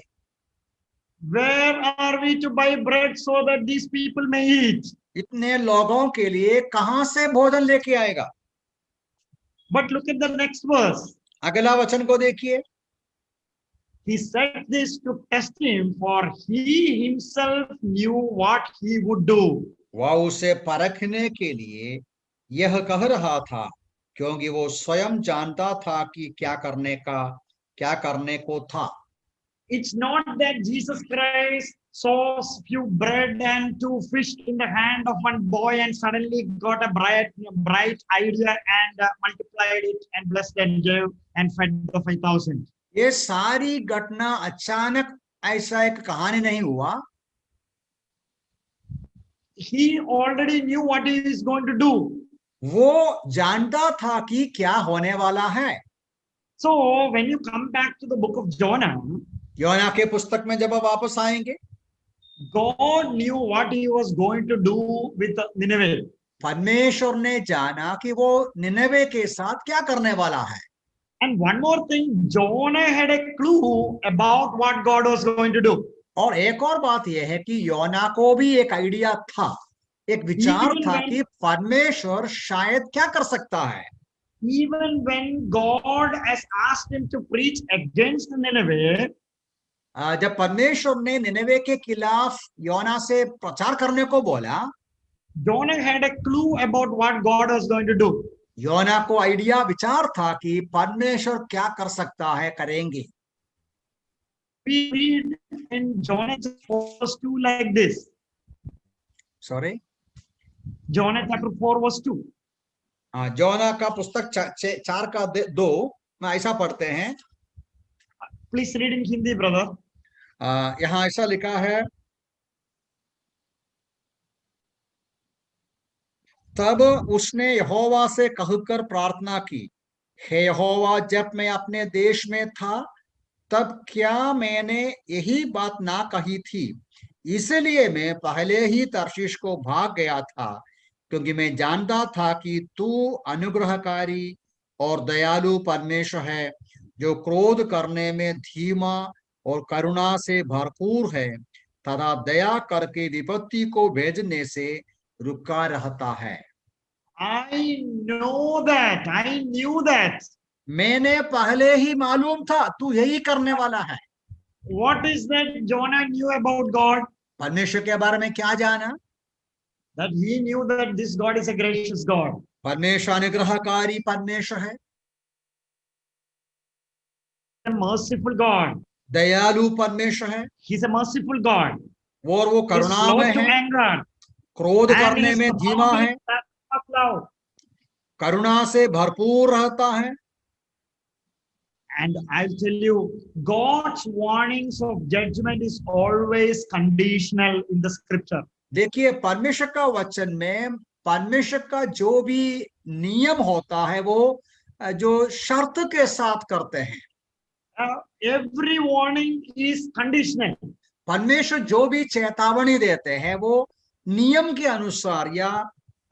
Speaker 2: Where are we to buy bread so that these people may eat?
Speaker 1: इतने लोगों के लिए कहां से भोजन लेके आएगा?
Speaker 2: But look at the next verse.
Speaker 1: अगला वचन को देखिए।
Speaker 2: He said this to test him, for he himself knew what he would do.
Speaker 1: वह उसे परखने के लिए यह कह रहा था, क्योंकि वो स्वयं जानता था कि क्या करने को था।
Speaker 2: It's not that Jesus Christ saw few bread and 2 fish in the hand of one boy and suddenly got a bright idea and multiplied it and blessed and gave and fed the 5,000.
Speaker 1: ये सारी घटना अचानक ऐसा एक कहानी नहीं हुआ।
Speaker 2: He already knew what he is going to do.
Speaker 1: वो जानता था कि क्या होने वाला है।
Speaker 2: So when you come back to the book of Jonah,
Speaker 1: योना के पुस्तक में जब आप वापस आएंगे,
Speaker 2: God knew what he was going to do with Nineveh.
Speaker 1: परमेश्वर ने जाना कि वो निनवे के साथ क्या करने वाला है.
Speaker 2: And one more thing, Jonah had a clue about what God was going to do.
Speaker 1: और एक और बात यह है कि योना को भी एक आइडिया था, एक विचार था कि परमेश्वर शायद क्या कर सकता है.
Speaker 2: Even when God has asked him to preach against Nineveh,
Speaker 1: जब परमेश्वर ने निनवे के खिलाफ योना से प्रचार करने को बोला,
Speaker 2: Jonah had a clue about what God was going to do.
Speaker 1: योना को आइडिया विचार था कि परमेश्वर क्या कर सकता है, करेंगे.
Speaker 2: We read in Jonah 4:2 like this.
Speaker 1: Sorry,
Speaker 2: Jonah chapter 4:2.
Speaker 1: योना का पुस्तक 4:2 में ऐसा पढ़ते हैं.
Speaker 2: Please read in Hindi, brother.
Speaker 1: यहाँ ऐसा लिखा है, तब उसने यहोवा से कहकर प्रार्थना की, हे यहोवा, जब मैं अपने देश में था तब क्या मैंने यही बात ना कही थी, इसलिए मैं पहले ही तर्शीश को भाग गया था, क्योंकि मैं जानता था कि तू अनुग्रहकारी और दयालु परमेश्वर है, जो क्रोध करने में धीमा और करुणा से भरपूर है, तथा दया करके विपत्ति को भेजने से रुका रहता है.
Speaker 2: I know that. I knew that.
Speaker 1: मैंने पहले ही मालूम था तू यही करने वाला है.
Speaker 2: What is that Jonah knew about God?
Speaker 1: परमेश्वर के बारे में क्या जाना?
Speaker 2: That he knew that this God is a gracious God.
Speaker 1: परमेश्वर अनुग्रहकारी परमेश्वर है,
Speaker 2: A merciful God.
Speaker 1: दयालु परमेश्वर है,
Speaker 2: He's a merciful God.
Speaker 1: और वो
Speaker 2: He's
Speaker 1: करुणामय
Speaker 2: slow to
Speaker 1: है,
Speaker 2: anger.
Speaker 1: क्रोध
Speaker 2: And
Speaker 1: करने
Speaker 2: he's
Speaker 1: में धीमा है,
Speaker 2: of love.
Speaker 1: करुणा से भरपूर रहता है.
Speaker 2: And I'll tell you, God's warnings of judgment is always conditional in the scripture.
Speaker 1: देखिए, परमेश्वर का वचन में परमेश्वर का जो भी नियम होता है वो जो शर्त के साथ करते हैं.
Speaker 2: Every warning is conditional.
Speaker 1: परमेश्वर जो भी चेतावनी देते हैं वो नियम के अनुसार या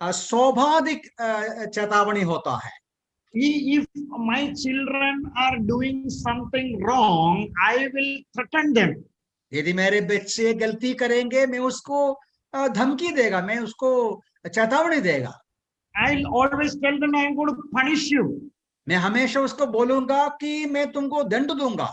Speaker 1: स्वाभाविक चेतावनी होता है.
Speaker 2: If my children are doing something wrong, I will threaten them.
Speaker 1: यदि मेरे बच्चे गलती करेंगे, मैं उसको धमकी देगा, मैं उसको चेतावनी देगा.
Speaker 2: I'll always tell them I'm going to punish you.
Speaker 1: मैं हमेशा उसको बोलूंगा कि मैं तुमको दंड दूंगा.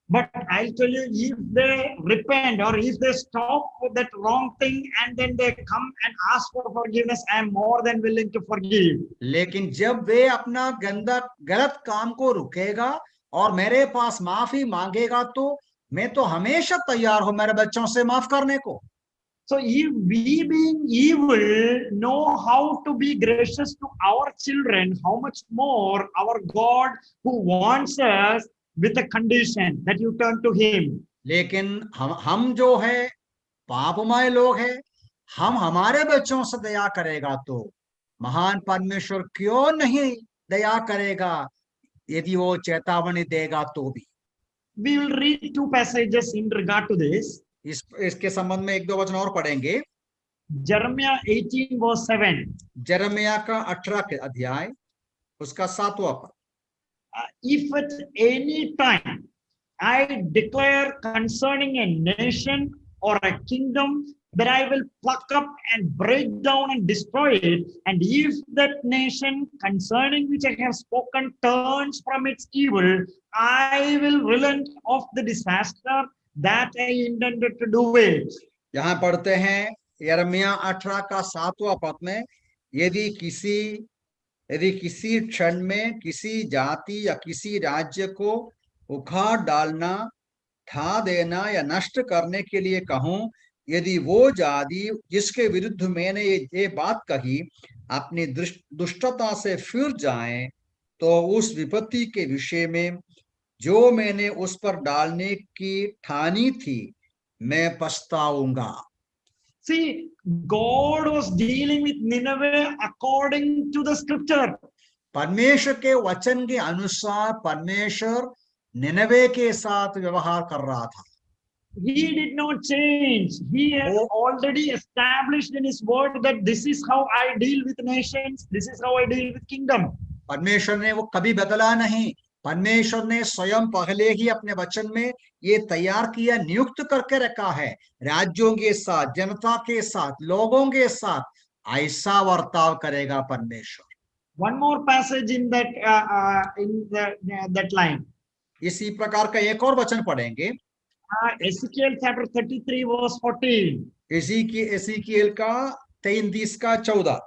Speaker 2: But I'll tell you, if they repent or if they stop with that wrong thing and then they come and ask for forgiveness, I am more than willing to forgive.
Speaker 1: लेकिन जब वे अपना गलत काम को रुकेगा और मेरे पास माफी मांगेगा, तो मैं तो हमेशा तैयार हूं मेरे बच्चों से माफ करने को.
Speaker 2: So if we being evil know how to be gracious to our children, how much more our God who wants us with a condition that you turn to him.
Speaker 1: लेकिन हम जो है पापमय लोग हैं, हम हमारे बच्चों से दया करेगा तो महान परमेश्वर क्यों नहीं दया करेगा, यदि वो चेतावनी देगा तो भी.
Speaker 2: We will read two passages in regard to this.
Speaker 1: इसके संबंध में 1-2 वचन और पढ़ेंगे.
Speaker 2: Jeremiah 18:7.
Speaker 1: यिर्मयाह का 18 अध्याय उसका 7वां पद.
Speaker 2: If at any time I declare concerning a nation or a kingdom that I will pluck up and break down and destroy it, and if that nation concerning which I have spoken turns from its evil, I will relent of the disaster that I intended to do it.
Speaker 1: यहाँ पढ़ते हैं यिर्मयाह 18 का 7वां पद में, यदि किसी क्षण में किसी जाति या किसी राज्य को उखाड़ डालना, ढा देना या नष्ट करने के लिए कहूं, यदि वो जाति जिसके विरुद्ध मैंने ये बात कही अपनी दुष्टता से फिर जाए, तो उस विपत्ति के विषय में जो मैंने उस पर डालने की ठानी थी मैं पछताऊंगा.
Speaker 2: See, God was dealing with Nineveh according to the scripture.
Speaker 1: परमेश्वर के वचन के अनुसार परमेश्वर निनवे के साथ व्यवहार कर रहा था।
Speaker 2: He did not change. He had
Speaker 1: वो
Speaker 2: already established in his word that this is how I deal with nations, this is how I deal with kingdom.
Speaker 1: परमेश्वर ने वो कभी बदला नहीं। परमेश्वर ने स्वयं पहले ही अपने वचन में ये तैयार किया, नियुक्त करके रखा है, राज्यों के साथ, जनता के साथ, लोगों के साथ ऐसा वर्ताव करेगा परमेश्वर।
Speaker 2: One more passage in that line.
Speaker 1: इसी प्रकार का एक और वचन पढ़ेंगे,
Speaker 2: Ezekiel chapter 33 verse 14.
Speaker 1: एसीकिएल का 33 का 14।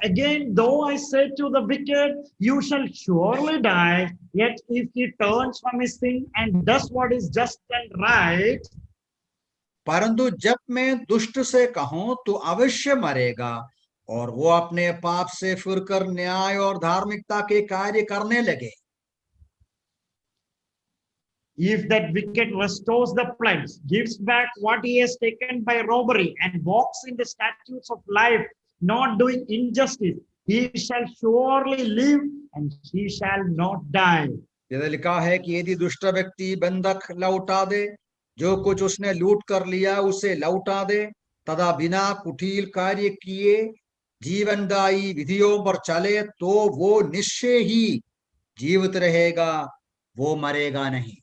Speaker 2: Again, though I say to the wicked, you shall surely die, yet if he turns from his sin and does what is just and right,
Speaker 1: परंतु जब मैं दुष्ट से कहूं तो अवश्य मरेगा, और वो अपने पाप से फिरकर न्याय और धार्मिकता के कार्य करने लगे।
Speaker 2: if that wicked restores the pledge, gives back what he has taken by robbery, and walks in the statutes of life, not doing injustice, he shall surely live and he shall not die.
Speaker 1: जैसे लिखा है कि यदि दुष्ट व्यक्ति बंधक लौटा दे, जो कुछ उसने लूट कर लिया उसे लौटा दे, तथा बिना कुटिल कार्य किए जीवनदायी विधियों पर चले, तो वो निश्चय ही जीवित रहेगा, वो मरेगा नहीं।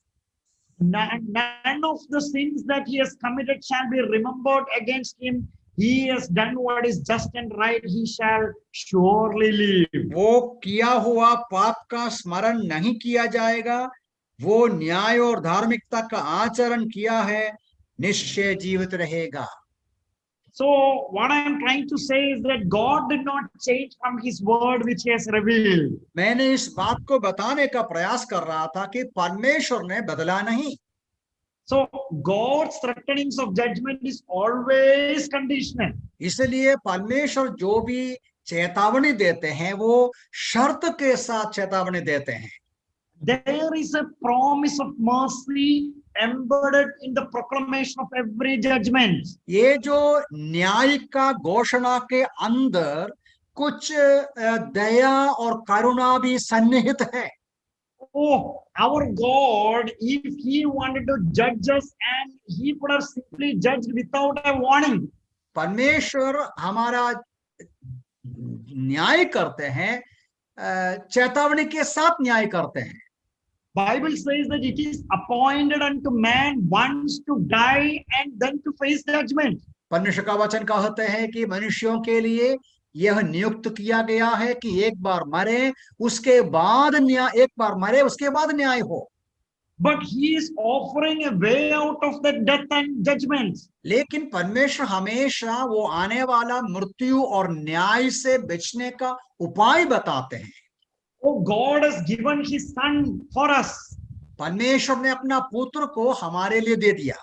Speaker 2: None of the sins that he has committed shall be remembered against him. He has done what is just and right, he shall surely live.
Speaker 1: वो किया हुआ पाप का स्मरण नहीं किया जाएगा, वो न्याय और धार्मिकता का आचरण किया है, निश्चय जीवित रहेगा।
Speaker 2: So what I am trying to say is that God did not change from his word which he has revealed.
Speaker 1: मैंने इस बात को बताने का प्रयास कर रहा था कि परमेश्वर ने बदला नहीं।
Speaker 2: So God's threatenings of judgment is always conditional.
Speaker 1: इसलिए परमेश्वर जो भी चेतावनी देते हैं वो शर्त के साथ चेतावनी देते हैं।
Speaker 2: There is a promise of mercy embedded in the proclamation of every judgment.
Speaker 1: ये जो न्याय का घोषणा के अंदर कुछ दया और करुणा भी सन्निहित है।
Speaker 2: Oh, our God, if he wanted to judge us, and he could have simply judged without a warning.
Speaker 1: परमेश्वर हमारा न्याय करते हैं, चेतावनी के साथ न्याय करते हैं।
Speaker 2: Bible says that it is appointed unto man once to die and then to face judgment.
Speaker 1: परमेश्वर का वचन कहते हैं कि मनुष्यों के लिए यह नियुक्त किया गया है कि एक बार मरे, उसके बाद न्याय, एक बार मरे उसके बाद न्याय हो।
Speaker 2: But he is offering a way out of the death and judgment.
Speaker 1: लेकिन परमेश्वर हमेशा वो आने वाला मृत्यु और न्याय से बचने का उपाय बताते हैं।
Speaker 2: Oh, God has given his son for us.
Speaker 1: परमेश्वर ने अपना पुत्र को हमारे लिए दे दिया।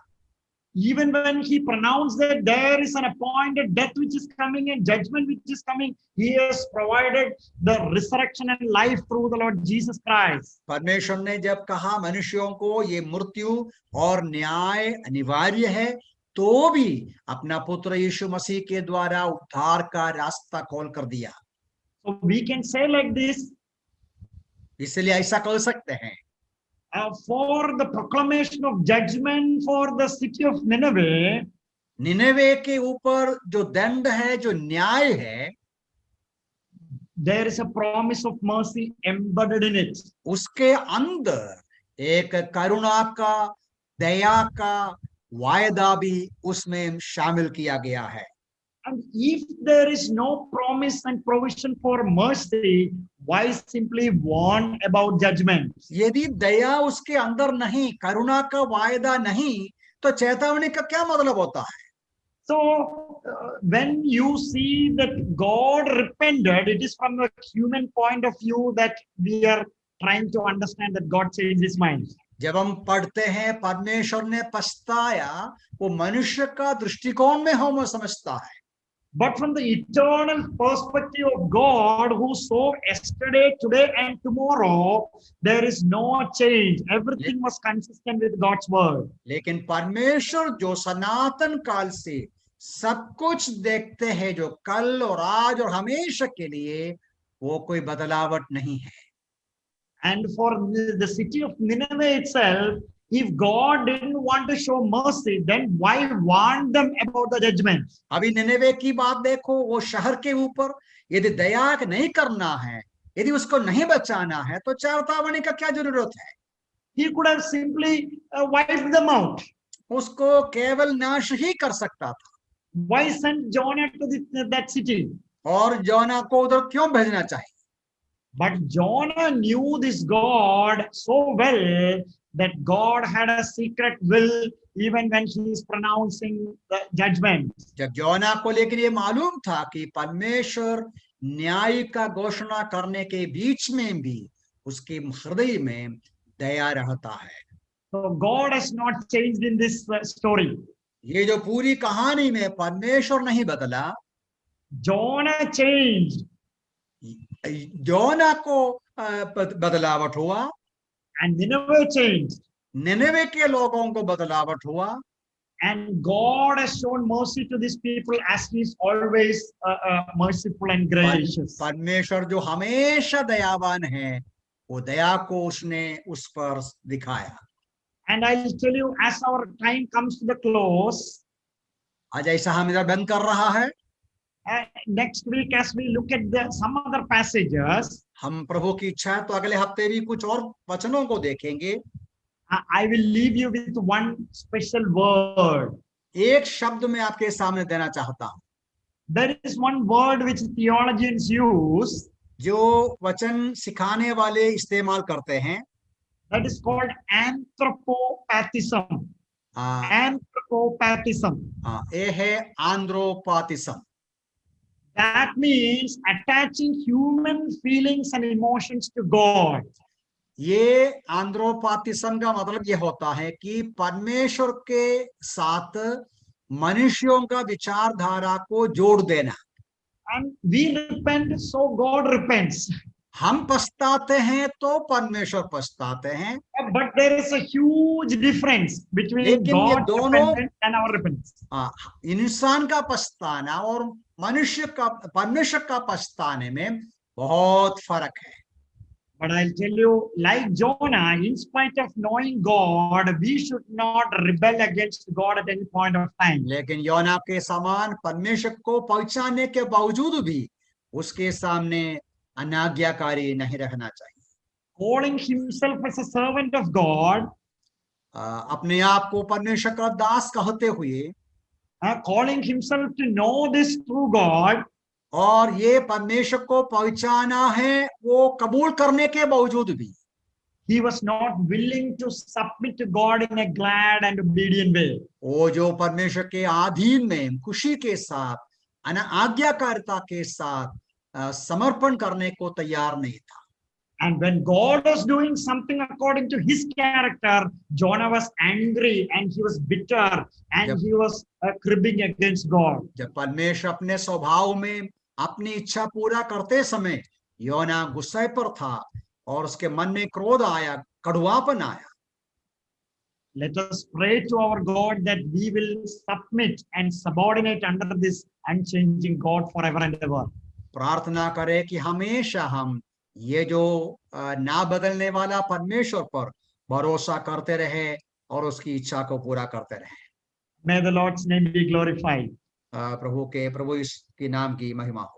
Speaker 2: Even when he pronounced that there is an appointed death which is coming and judgment which is coming, he has provided the resurrection and life through the Lord Jesus Christ.
Speaker 1: परमेश्वर ने जब कहा मनुष्यों को ये मृत्यु और न्याय अनिवार्य है, तो भी अपना पुत्र यीशु मसीह के द्वारा उद्धार का रास्ता खोल कर दिया।
Speaker 2: So we can say like this.
Speaker 1: इसलिए ऐसा कह सकते हैं,
Speaker 2: for the proclamation of judgment for the city of Nineveh,
Speaker 1: Nineveh के ऊपर जो दंड है, जो न्याय है,
Speaker 2: there is a promise of mercy embedded in it.
Speaker 1: उसके अंदर एक करुणा का, दया का वायदा भी उसमें शामिल किया गया है।
Speaker 2: And if there is no promise and provision for mercy, why simply warn about judgment?
Speaker 1: यदि दया उसके अंदर नहीं, करुणा का वायदा नहीं, तो चेतावनी का क्या मतलब होता है?
Speaker 2: So when you see that God repented, it is from a human point of view that we are trying to understand that God changed his mind.
Speaker 1: जब हम पढ़ते हैं परमेश्वर ने पछताया, वो मनुष्य का दृष्टिकोण में हम समझता है।
Speaker 2: But from the eternal perspective of God, who saw yesterday, today, and tomorrow, there is no change. Everything was consistent with God's word.
Speaker 1: लेकिन परमेश्वर जो सनातन काल से सब कुछ देखते हैं, जो कल और आज और हमेशा के लिए, वो कोई बदलावट नहीं है।
Speaker 2: And for the city of Nineveh itself, if God didn't want to show mercy, then why warn them about the judgment?
Speaker 1: अभी निनेवे की बात देखो, वो शहर के ऊपर यदि दया नहीं करना है, यदि उसको नहीं बचाना है, तो चेतावनी का क्या जरूरत है?
Speaker 2: He could have simply wiped them out.
Speaker 1: उसको केवल नाश ही कर सकता था।
Speaker 2: Why send Jonah to that city?
Speaker 1: और योना को उधर क्यों भेजना चाहिए?
Speaker 2: But Jonah knew this God so well that God had a secret will even when he is pronouncing the judgment.
Speaker 1: जब योना को लेकर ये मालूम था कि परमेश्वर न्याय का घोषणा करने के बीच में भी उसके हृदय में दया रहता है।
Speaker 2: So God has not changed in this story.
Speaker 1: ये जो पूरी कहानी में परमेश्वर नहीं बदला,
Speaker 2: Jonah changed.
Speaker 1: योना को बदलावट हुआ,
Speaker 2: And Nineveh changed.
Speaker 1: निनेवे के लोगों को बदलावट हुआ।
Speaker 2: And God has shown mercy to these people as he is always merciful and gracious.
Speaker 1: परमेश्वर जो हमेशा दयावान है, वो दया को उसने उस पर दिखाया।
Speaker 2: And I'll tell you, as our time comes to the close,
Speaker 1: आज ऐसा हम इधर बंद कर रहा है।
Speaker 2: next week as we look at some other passages,
Speaker 1: हम प्रभु की इच्छा है तो अगले हफ्ते भी कुछ और वचनों को देखेंगे।
Speaker 2: I will leave you with one special word.
Speaker 1: एक शब्द मैं आपके सामने देना चाहता हूं।
Speaker 2: There is one word which theologians use,
Speaker 1: जो वचन सिखाने वाले इस्तेमाल करते हैं,
Speaker 2: that is called anthropopathism. Anthropopathism.
Speaker 1: ये है आंद्रोपातिज्म।
Speaker 2: That means attaching human feelings and emotions to God.
Speaker 1: ये आंद्रोपातिज्म का मतलब ये होता है कि परमेश्वर के साथ मनुष्यों का विचारधारा को जोड़ देना।
Speaker 2: And we repent, so God repents.
Speaker 1: हम पछताते हैं तो परमेश्वर पछताते हैं।
Speaker 2: But there is a huge difference between
Speaker 1: लेकिन ये
Speaker 2: God's
Speaker 1: दोनों
Speaker 2: repentance and our repentance.
Speaker 1: इंसान का पछताना और परमेश्वर का पछताने में बहुत फर्क है।
Speaker 2: But I'll tell you, like Jonah, in spite of knowing God, we should not rebel against God at any point of time.
Speaker 1: लेकिन योना के समान परमेश्वर को पहचानने के बावजूद भी उसके सामने अनाज्ञाकारी नहीं रहना चाहिए।
Speaker 2: Calling himself as a servant of God,
Speaker 1: अपने आप को परमेश्वर का दास कहते हुए,
Speaker 2: calling himself to know this true God,
Speaker 1: और ये परमेश्वर को पहचाना है वो कबूल करने के बावजूद भी,
Speaker 2: he was not willing to submit to God in a glad and obedient way.
Speaker 1: वो जो परमेश्वर के अधीन में खुशी के साथ आज्ञाकारिता के साथ समर्पण करने को तैयार नहीं था।
Speaker 2: And when God was doing something according to his character, Jonah was angry and he was bitter and he was cribbing against God.
Speaker 1: जब परमेश्वर अपने स्वभाव में अपनी इच्छा पूरा करते समय योना गुस्से पर था और उसके मन में क्रोध आया, कड़वापन आया।
Speaker 2: Let us pray to our God that we will submit and subordinate under this unchanging God forever and ever.
Speaker 1: प्रार्थना करें कि हमेशा हम ये जो ना बदलने वाला परमेश्वर पर भरोसा करते रहे और उसकी इच्छा को पूरा करते रहे।
Speaker 2: May the Lord's name be glorified.
Speaker 1: प्रभु इसके नाम की महिमा हो।